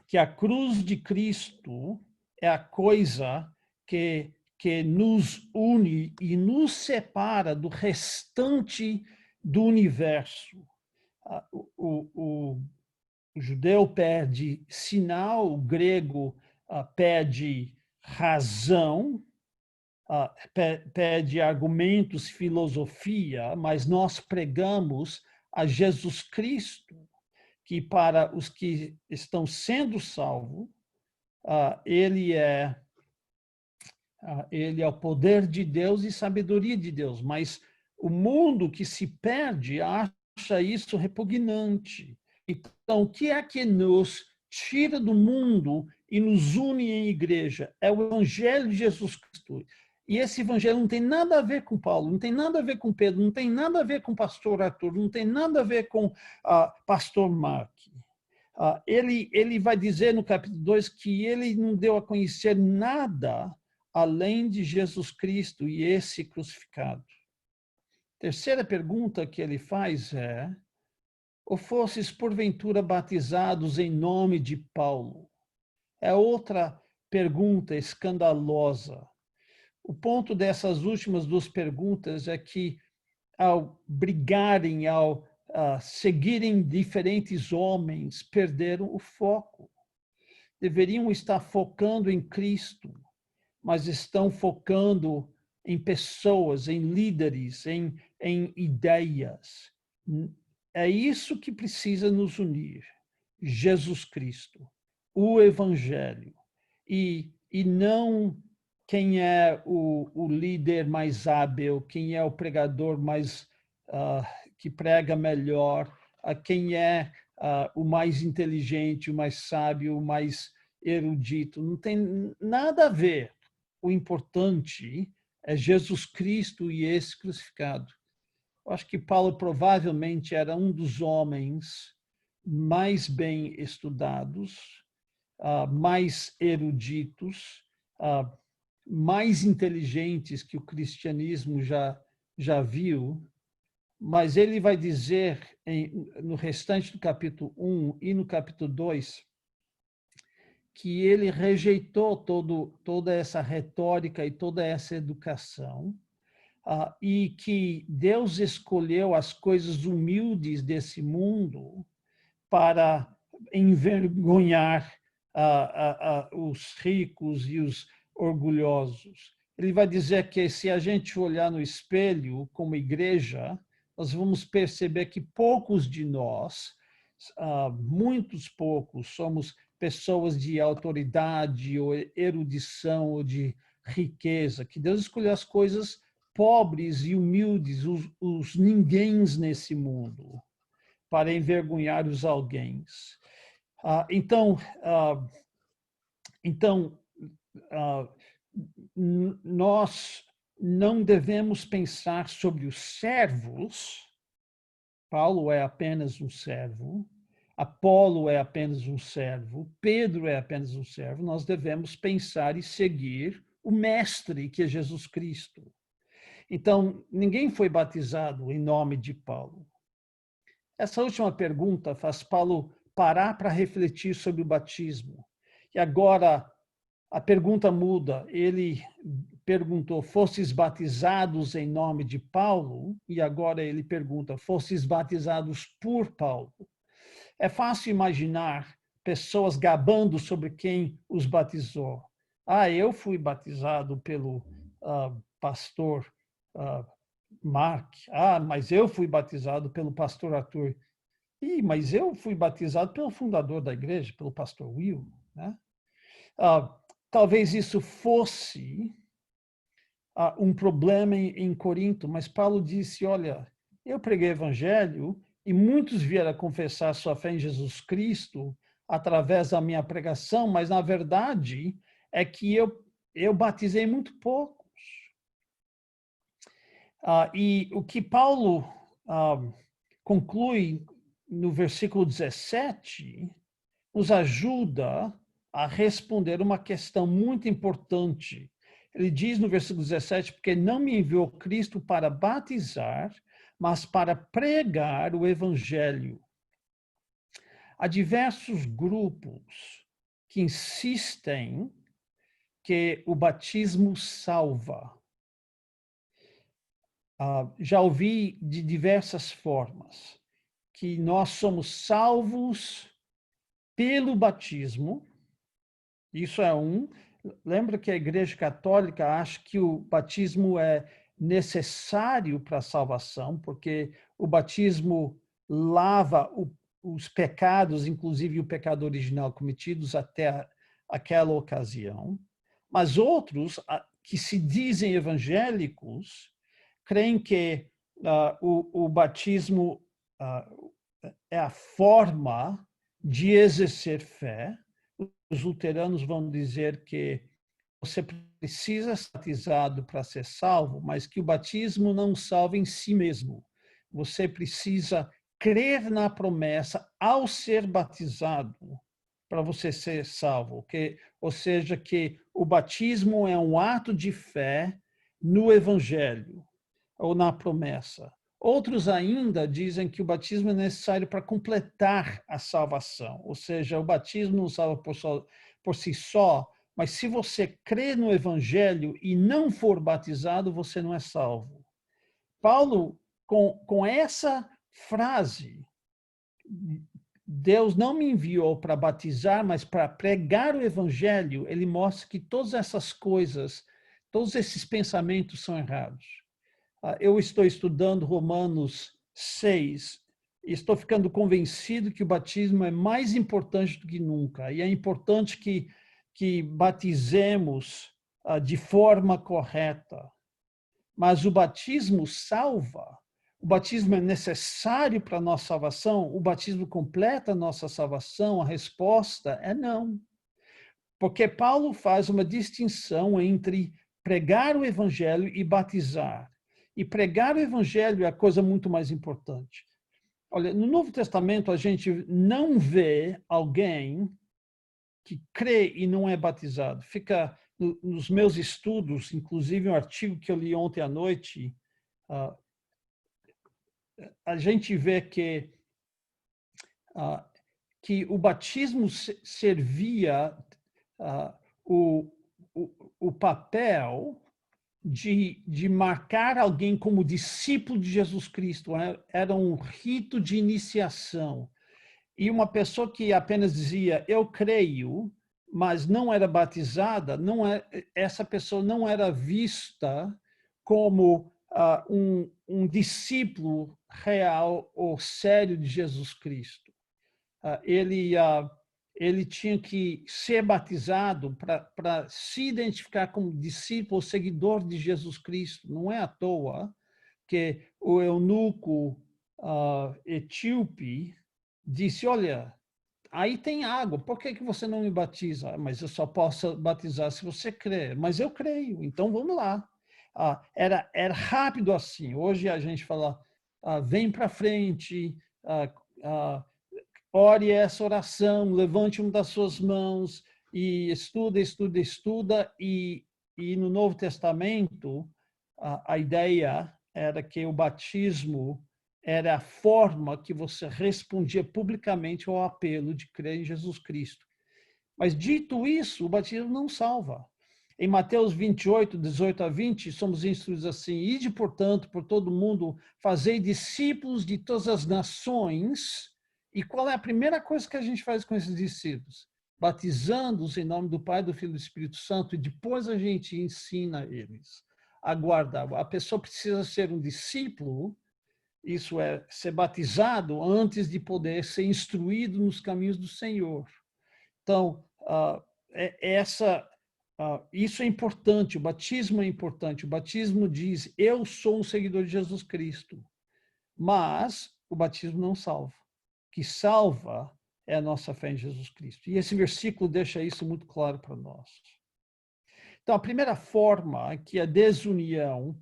A: que a cruz de Cristo é a coisa que nos une e nos separa do restante do universo. O judeu pede sinal, o grego pede razão, pede argumentos, filosofia, mas nós pregamos a Jesus Cristo, que para os que estão sendo salvos, ele é o poder de Deus e sabedoria de Deus, mas o mundo que se perde acha isso repugnante. Então, o que é que nos tira do mundo e nos une em igreja? É o Evangelho de Jesus Cristo. E esse Evangelho não tem nada a ver com Paulo, não tem nada a ver com Pedro, não tem nada a ver com o pastor Arthur, não tem nada a ver com pastor Mark. Ele vai dizer no capítulo 2 que ele não deu a conhecer nada além de Jesus Cristo e esse crucificado. Terceira pergunta que ele faz é: ou fosses porventura batizados em nome de Paulo? É outra pergunta escandalosa. O ponto dessas últimas duas perguntas é que, ao brigarem, ao seguirem diferentes homens, perderam o foco. Deveriam estar focando em Cristo, mas estão focando em pessoas, em líderes, em ideias. É isso que precisa nos unir. Jesus Cristo, o Evangelho, e não quem é o líder mais hábil, quem é o pregador mais que prega melhor, quem é o mais inteligente, o mais sábio, o mais erudito. Não tem nada a ver. O importante é Jesus Cristo e esse crucificado. Eu acho que Paulo provavelmente era um dos homens mais bem estudados, mais eruditos, mais inteligentes que o cristianismo já viu, mas ele vai dizer no restante do capítulo 1 e no capítulo 2 que ele rejeitou toda essa retórica e toda essa educação, e que Deus escolheu as coisas humildes desse mundo para envergonhar os ricos e os orgulhosos. Ele vai dizer que se a gente olhar no espelho como igreja, nós vamos perceber que poucos de nós, muitos poucos, somos pessoas de autoridade ou erudição ou de riqueza, que Deus escolheu as coisas pobres e humildes, os ninguéms nesse mundo, para envergonhar os alguéms. Então, nós não devemos pensar sobre os servos. Paulo é apenas um servo, Apolo é apenas um servo, Pedro é apenas um servo. Nós devemos pensar e seguir o mestre, que é Jesus Cristo. Então, ninguém foi batizado em nome de Paulo. Essa última pergunta faz Paulo parar para refletir sobre o batismo. E agora a pergunta muda. Ele perguntou: fostes batizados em nome de Paulo? E agora ele pergunta: fostes batizados por Paulo? É fácil imaginar pessoas gabando sobre quem os batizou. Eu fui batizado pelo pastor Mark. Mas eu fui batizado pelo pastor Arthur. Mas eu fui batizado pelo fundador da igreja, pelo pastor Will, né? Talvez isso fosse um problema em Corinto, mas Paulo disse: olha, Eu preguei o evangelho e muitos vieram a confessar sua fé em Jesus Cristo através da minha pregação, mas na verdade é que eu batizei muito poucos. E o que Paulo conclui no versículo 17 nos ajuda a responder uma questão muito importante. Ele diz no versículo 17, porque não me enviou Cristo para batizar, mas para pregar o evangelho. Há diversos grupos que insistem que o batismo salva. Já ouvi de diversas formas que nós somos salvos pelo batismo. Isso é um. Lembra que a Igreja Católica acha que o batismo é necessário para a salvação, porque o batismo lava os pecados, inclusive o pecado original cometidos até aquela ocasião. Mas outros que se dizem evangélicos creem que o batismo é a forma de exercer fé. Os luteranos vão dizer que você precisa ser batizado para ser salvo, mas que o batismo não salva em si mesmo. Você precisa crer na promessa ao ser batizado para você ser salvo. Ou seja, que o batismo é um ato de fé no evangelho ou na promessa. Outros ainda dizem que o batismo é necessário para completar a salvação, ou seja, o batismo não salva por si só, mas se você crê no evangelho e não for batizado, você não é salvo. Paulo, com essa frase, Deus não me enviou para batizar, mas para pregar o evangelho, ele mostra que todas essas coisas, todos esses pensamentos são errados. Eu estou estudando Romanos 6 e estou ficando convencido que o batismo é mais importante do que nunca. E é importante que batizemos de forma correta. Mas o batismo salva. O batismo é necessário para a nossa salvação? O batismo completa a nossa salvação? A resposta é não. Porque Paulo faz uma distinção entre pregar o evangelho e batizar. E pregar o evangelho é a coisa muito mais importante. Olha, no Novo Testamento a gente não vê alguém que crê e não é batizado. Fica nos meus estudos, inclusive um artigo que eu li ontem à noite, a gente vê que o batismo servia o papel de marcar alguém como discípulo de Jesus Cristo. Era um rito de iniciação. E uma pessoa que apenas dizia, eu creio, mas não era batizada, essa pessoa não era vista como um discípulo real ou sério de Jesus Cristo. Ele tinha que ser batizado para se identificar como discípulo ou seguidor de Jesus Cristo. Não é à toa que o eunuco etíope disse, olha, aí tem água, por que você não me batiza? Mas eu só posso batizar se você crer. Mas eu creio, então vamos lá. Era rápido assim. Hoje a gente fala, vem para frente, ore essa oração, levante uma das suas mãos e estuda. E no Novo Testamento, a ideia era que o batismo era a forma que você respondia publicamente ao apelo de crer em Jesus Cristo. Mas, dito isso, o batismo não salva. Em Mateus 28, 18 a 20, somos instruídos assim, ide, portanto, por todo mundo, fazei discípulos de todas as nações. E qual é a primeira coisa que a gente faz com esses discípulos? Batizando-os em nome do Pai, do Filho e do Espírito Santo, e depois a gente ensina eles a guardar. A pessoa precisa ser um discípulo, isso é, ser batizado antes de poder ser instruído nos caminhos do Senhor. Então, isso é importante, o batismo é importante. O batismo diz, eu sou um seguidor de Jesus Cristo. Mas o batismo não salva. O que salva é a nossa fé em Jesus Cristo. E esse versículo deixa isso muito claro para nós. Então, a primeira forma que a desunião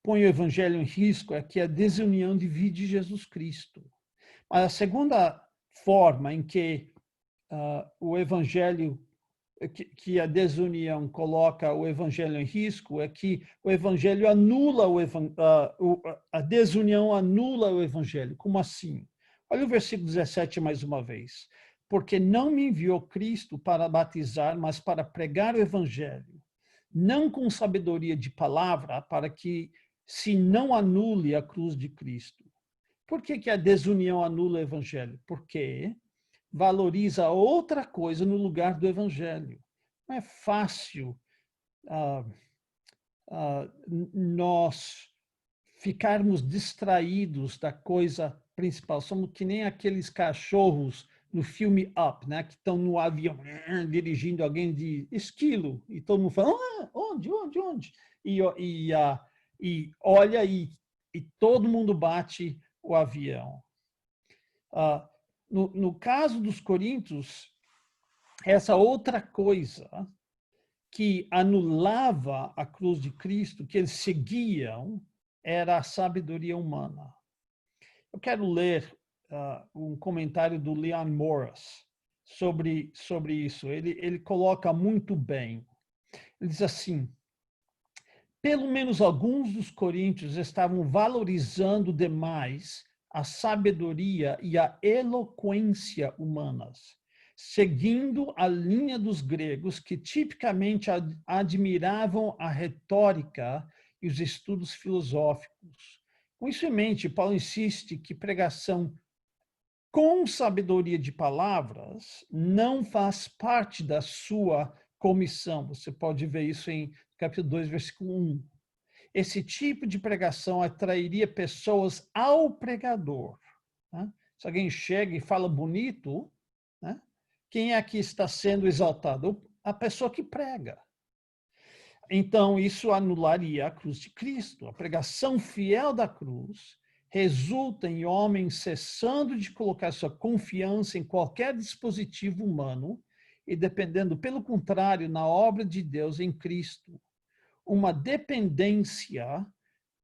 A: põe o evangelho em risco é que a desunião divide Jesus Cristo. Mas a segunda forma em que o evangelho, que a desunião coloca o evangelho em risco, é que o evangelho anula a desunião anula o evangelho. Como assim? Olha o versículo 17 mais uma vez. Porque não me enviou Cristo para batizar, mas para pregar o evangelho, não com sabedoria de palavra, para que se não anule a cruz de Cristo. Por que a desunião anula o evangelho? Porque valoriza outra coisa no lugar do evangelho. Não é fácil nós ficarmos distraídos da coisa principal. Somos que nem aqueles cachorros no filme Up, né, que estão no avião dirigindo alguém de esquilo e todo mundo fala, onde? E olha e todo mundo bate o avião. No caso dos coríntios, essa outra coisa que anulava a cruz de Cristo, que eles seguiam, era a sabedoria humana. Eu quero ler um comentário do Leon Morris sobre isso. Ele coloca muito bem. Ele diz assim: pelo menos alguns dos coríntios estavam valorizando demais a sabedoria e a eloquência humanas, seguindo a linha dos gregos, que tipicamente admiravam a retórica e os estudos filosóficos. Com isso em mente, Paulo insiste que pregação com sabedoria de palavras não faz parte da sua comissão. Você pode ver isso em capítulo 2, versículo 1. Esse tipo de pregação atrairia pessoas ao pregador. Né? Se alguém chega e fala bonito, né? Quem é que está sendo exaltado? A pessoa que prega. Então, isso anularia a cruz de Cristo. A pregação fiel da cruz resulta em homens cessando de colocar sua confiança em qualquer dispositivo humano e dependendo, pelo contrário, na obra de Deus em Cristo. Uma dependência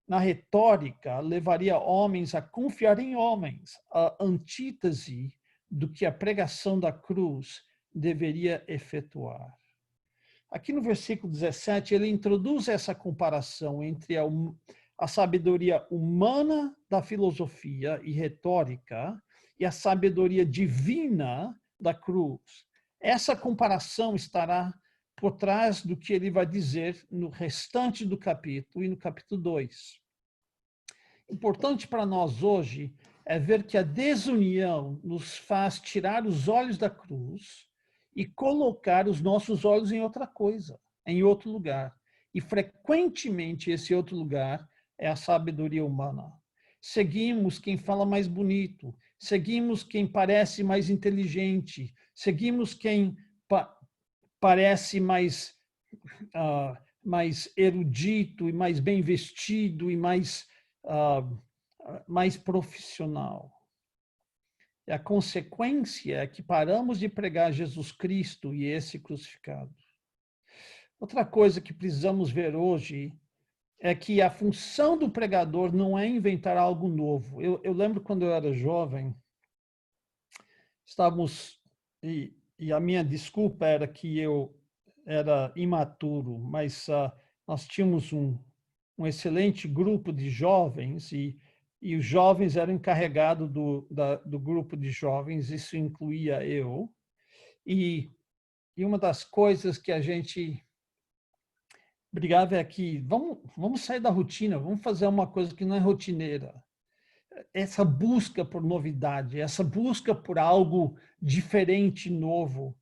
A: na retórica levaria homens a confiar em homens, a antítese do que a pregação da cruz deveria efetuar. Aqui no versículo 17, ele introduz essa comparação entre a sabedoria humana da filosofia e retórica e a sabedoria divina da cruz. Essa comparação estará por trás do que ele vai dizer no restante do capítulo e no capítulo 2. Importante para nós hoje é ver que a desunião nos faz tirar os olhos da cruz e colocar os nossos olhos em outra coisa, em outro lugar. E frequentemente esse outro lugar é a sabedoria humana. Seguimos quem fala mais bonito, seguimos quem parece mais inteligente, seguimos quem parece mais erudito e mais bem vestido e mais profissional. E a consequência é que paramos de pregar Jesus Cristo e esse crucificado. Outra coisa que precisamos ver hoje é que a função do pregador não é inventar algo novo. Eu lembro quando eu era jovem, e a minha desculpa era que eu era imaturo, mas nós tínhamos um excelente grupo de jovens e os jovens eram encarregados do grupo de jovens, isso incluía eu. E uma das coisas que a gente brigava é que vamos sair da rotina, vamos fazer uma coisa que não é rotineira. Essa busca por novidade, essa busca por algo diferente, novo,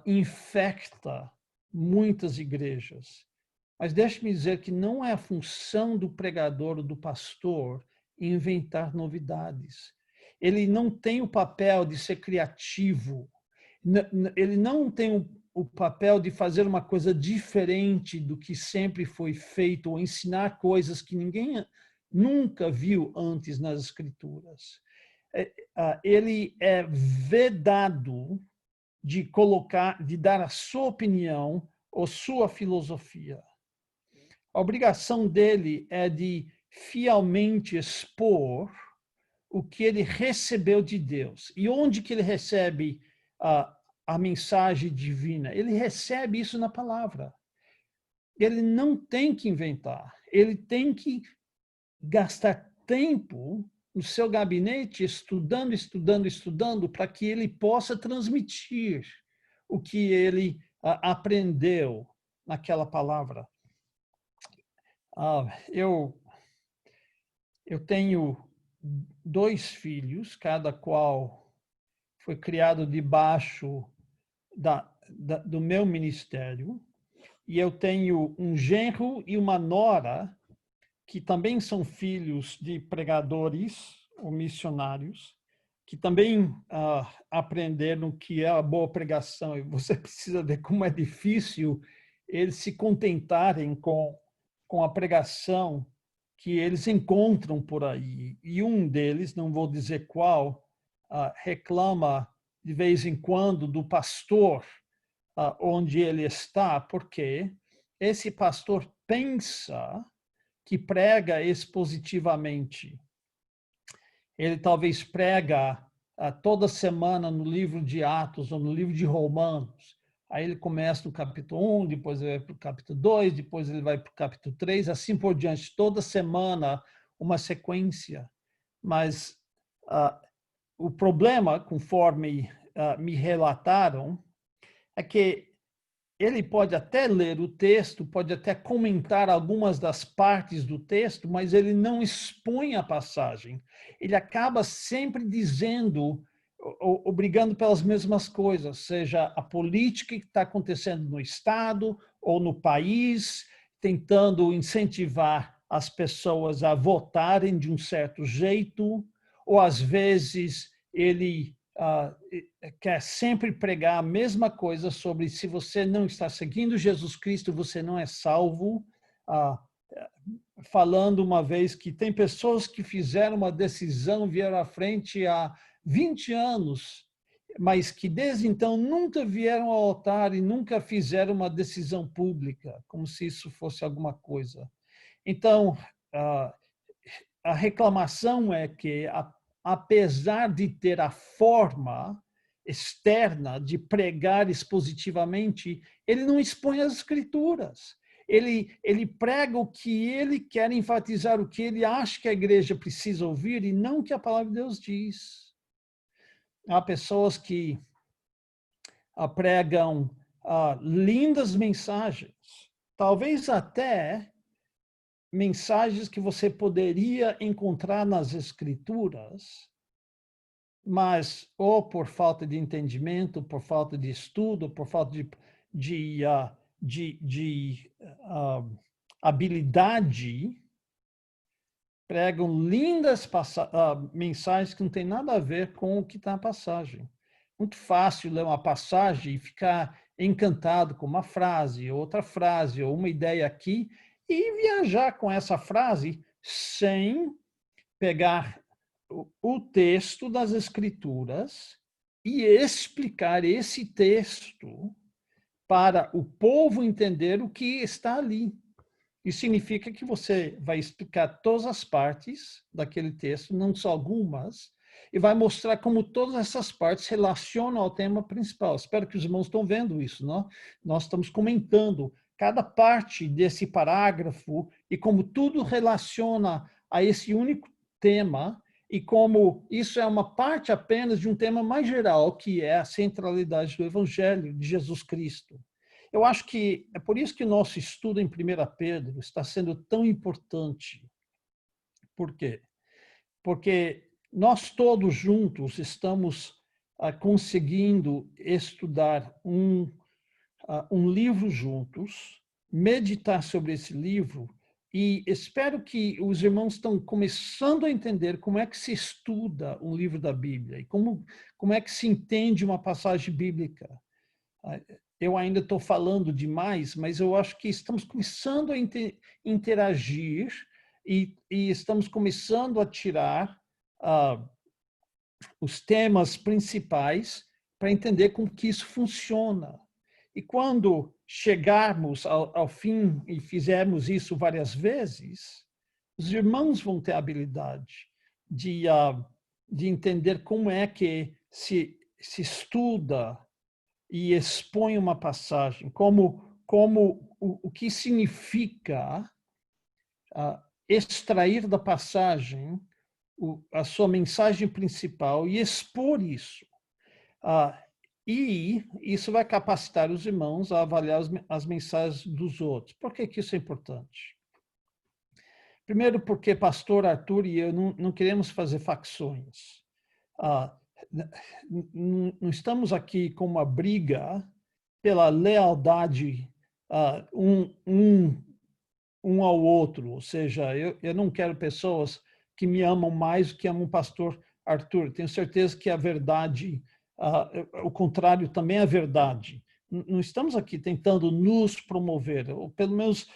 A: infecta muitas igrejas. Mas deixe-me dizer que não é a função do pregador ou do pastor inventar novidades. Ele não tem o papel de ser criativo. Ele não tem o papel de fazer uma coisa diferente do que sempre foi feito ou ensinar coisas que nunca viu antes nas Escrituras. Ele é vedado de dar a sua opinião ou sua filosofia. A obrigação dele é de fielmente expor o que ele recebeu de Deus. E onde que ele recebe a mensagem divina? Ele recebe isso na palavra. Ele não tem que inventar. Ele tem que gastar tempo no seu gabinete estudando, para que ele possa transmitir o que ele aprendeu naquela palavra. Eu tenho 2 filhos, cada qual foi criado debaixo do meu ministério, e eu tenho um genro e uma nora, que também são filhos de pregadores ou missionários, que também aprenderam o que é a boa pregação. E você precisa ver como é difícil eles se contentarem com a pregação que eles encontram por aí. E um deles, não vou dizer qual, reclama de vez em quando do pastor onde ele está, porque esse pastor pensa que prega expositivamente. Ele talvez prega toda semana no livro de Atos ou no livro de Romanos. Aí ele começa no capítulo 1, depois ele vai para o capítulo 2, depois ele vai para o capítulo 3, assim por diante. Toda semana uma sequência. Mas o problema, conforme me relataram, é que ele pode até ler o texto, pode até comentar algumas das partes do texto, mas ele não expõe a passagem. Ele acaba sempre dizendo, ou brigando pelas mesmas coisas, seja a política que está acontecendo no Estado ou no país, tentando incentivar as pessoas a votarem de um certo jeito, ou às vezes ele quer sempre pregar a mesma coisa sobre se você não está seguindo Jesus Cristo, você não é salvo, falando uma vez que tem pessoas que fizeram uma decisão, vieram à frente há 20 anos, mas que desde então nunca vieram ao altar e nunca fizeram uma decisão pública, como se isso fosse alguma coisa. Então, a reclamação é que apesar de ter a forma externa de pregar expositivamente, ele não expõe as Escrituras. Ele prega o que ele quer enfatizar, o que ele acha que a igreja precisa ouvir e não o que a palavra de Deus diz. Há pessoas que pregam lindas mensagens, talvez até mensagens que você poderia encontrar nas Escrituras, mas ou por falta de entendimento, por falta de estudo, por falta de habilidade, pregam lindas mensagens que não tem nada a ver com o que está na passagem. Muito fácil ler uma passagem e ficar encantado com uma frase, outra frase, ou uma ideia aqui, e viajar com essa frase sem pegar o texto das Escrituras e explicar esse texto para o povo entender o que está ali. Isso significa que você vai explicar todas as partes daquele texto, não só algumas, e vai mostrar como todas essas partes relacionam ao tema principal. Espero que os irmãos estão vendo isso, não? Nós estamos comentando cada parte desse parágrafo e como tudo relaciona a esse único tema e como isso é uma parte apenas de um tema mais geral, que é a centralidade do Evangelho de Jesus Cristo. Eu acho que é por isso que o nosso estudo em 1 Pedro está sendo tão importante. Por quê? Porque nós todos juntos estamos conseguindo estudar um livro juntos, meditar sobre esse livro, e espero que os irmãos estão começando a entender como é que se estuda um livro da Bíblia e como é que se entende uma passagem bíblica. Eu ainda estou falando demais, mas eu acho que estamos começando a interagir e estamos começando a tirar os temas principais para entender como que isso funciona. E quando chegarmos ao fim e fizermos isso várias vezes, os irmãos vão ter a habilidade de entender como é que se estuda e expõe uma passagem, como o que significa extrair da passagem a sua mensagem principal e expor isso. E isso vai capacitar os irmãos a avaliar as mensagens dos outros. Por que isso é importante? Primeiro, porque pastor Arthur e eu não queremos fazer facções. Não estamos aqui com uma briga pela lealdade um ao outro. Ou seja, eu não quero pessoas que me amam mais do que amam o pastor Arthur. Tenho certeza que a verdade, o contrário também é verdade. Não estamos aqui tentando nos promover, ou pelo menos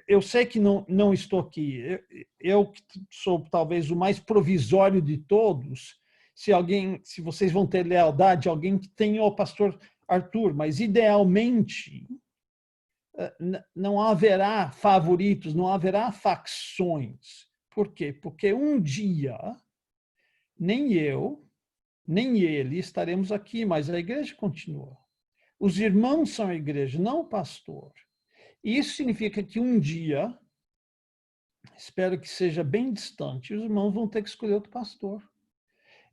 A: eu sei que não estou aqui. Eu sou talvez o mais provisório de todos. Se vocês vão ter lealdade, alguém que tenha o pastor Arthur, mas idealmente não haverá favoritos, não haverá facções. Por quê? Porque um dia nem eu, nem ele estaremos aqui, mas a igreja continua. Os irmãos são a igreja, não o pastor. Isso significa que um dia, espero que seja bem distante, os irmãos vão ter que escolher outro pastor.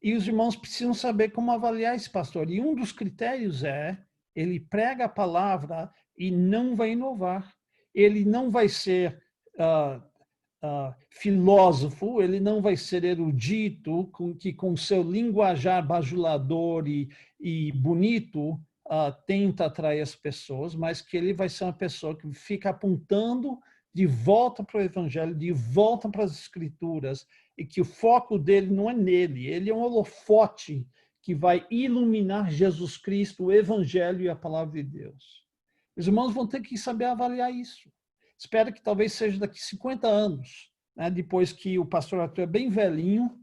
A: E os irmãos precisam saber como avaliar esse pastor. E um dos critérios é, ele prega a palavra e não vai inovar. Ele não vai ser filósofo, ele não vai ser erudito, que com seu linguajar bajulador e bonito tenta atrair as pessoas, mas que ele vai ser uma pessoa que fica apontando de volta para o evangelho, de volta para as escrituras, e que o foco dele não é nele, ele é um holofote que vai iluminar Jesus Cristo, o evangelho e a palavra de Deus. Os irmãos vão ter que saber avaliar isso. Espero que talvez seja daqui 50 anos, né, depois que o pastor Arthur é bem velhinho,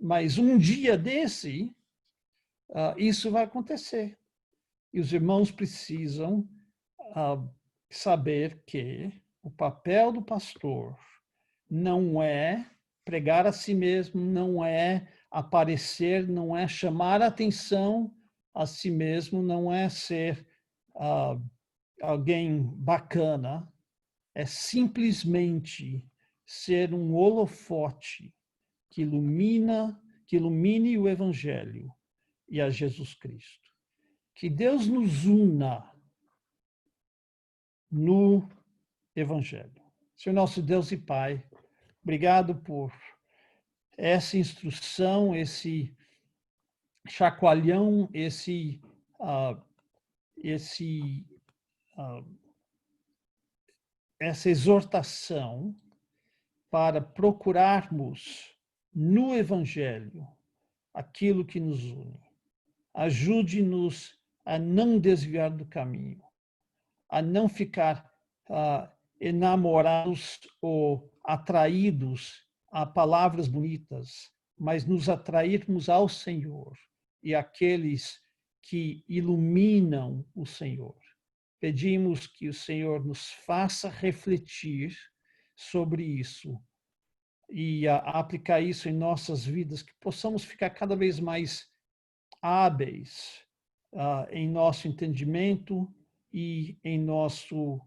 A: mas um dia desse, isso vai acontecer. E os irmãos precisam saber que o papel do pastor não é pregar a si mesmo, não é aparecer, não é chamar a atenção a si mesmo, não é ser alguém bacana, é simplesmente ser um holofote que ilumine o evangelho e a Jesus Cristo. Que Deus nos una no evangelho. Senhor nosso Deus e Pai, obrigado por essa instrução, esse chacoalhão, essa exortação para procurarmos no evangelho aquilo que nos une. Ajude-nos a não desviar do caminho, a não ficar enamorados ou atraídos a palavras bonitas, mas nos atrairmos ao Senhor e àqueles que iluminam o Senhor. Pedimos que o Senhor nos faça refletir sobre isso e aplicar isso em nossas vidas, que possamos ficar cada vez mais hábeis em nosso entendimento e em nosso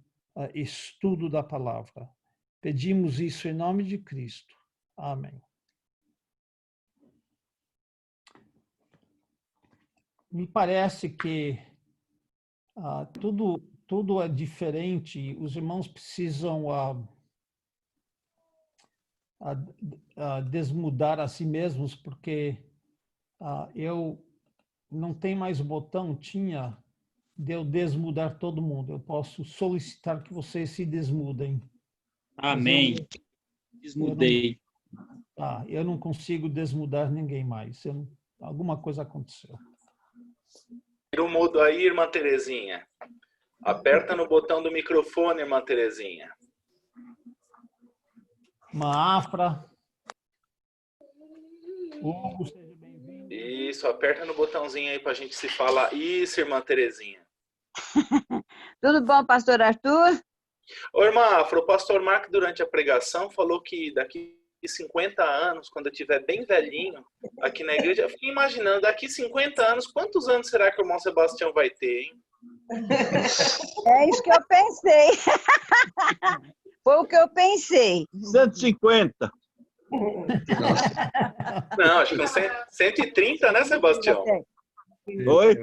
A: estudo da palavra. Pedimos isso em nome de Cristo. Amém. Me parece que tudo é diferente. Os irmãos precisam desmudar a si mesmos, porque eu não tenho mais o botão, tinha de eu desmudar todo mundo. Eu posso solicitar que vocês se desmudem.
B: Amém. Desmudei.
A: Eu não consigo desmudar ninguém mais. Alguma coisa aconteceu.
C: Tira o mudo aí, irmã Terezinha. Aperta no botão do microfone, irmã Terezinha.
A: Mafra. Hugo, seja bem-vindo.
C: Isso, aperta no botãozinho aí pra gente se falar. Isso, irmã Terezinha.
D: Tudo bom, pastor Arthur?
C: Ô, irmã Afra, o pastor Marco, durante a pregação, falou que daqui 50 anos, quando eu estiver bem velhinho, aqui na igreja, eu fiquei imaginando, daqui 50 anos, quantos anos será que o irmão Sebastião vai ter, hein?
D: É isso que eu pensei. Foi o que eu pensei.
E: 150.
C: Não, acho que uns 130, né, Sebastião?
E: Oi?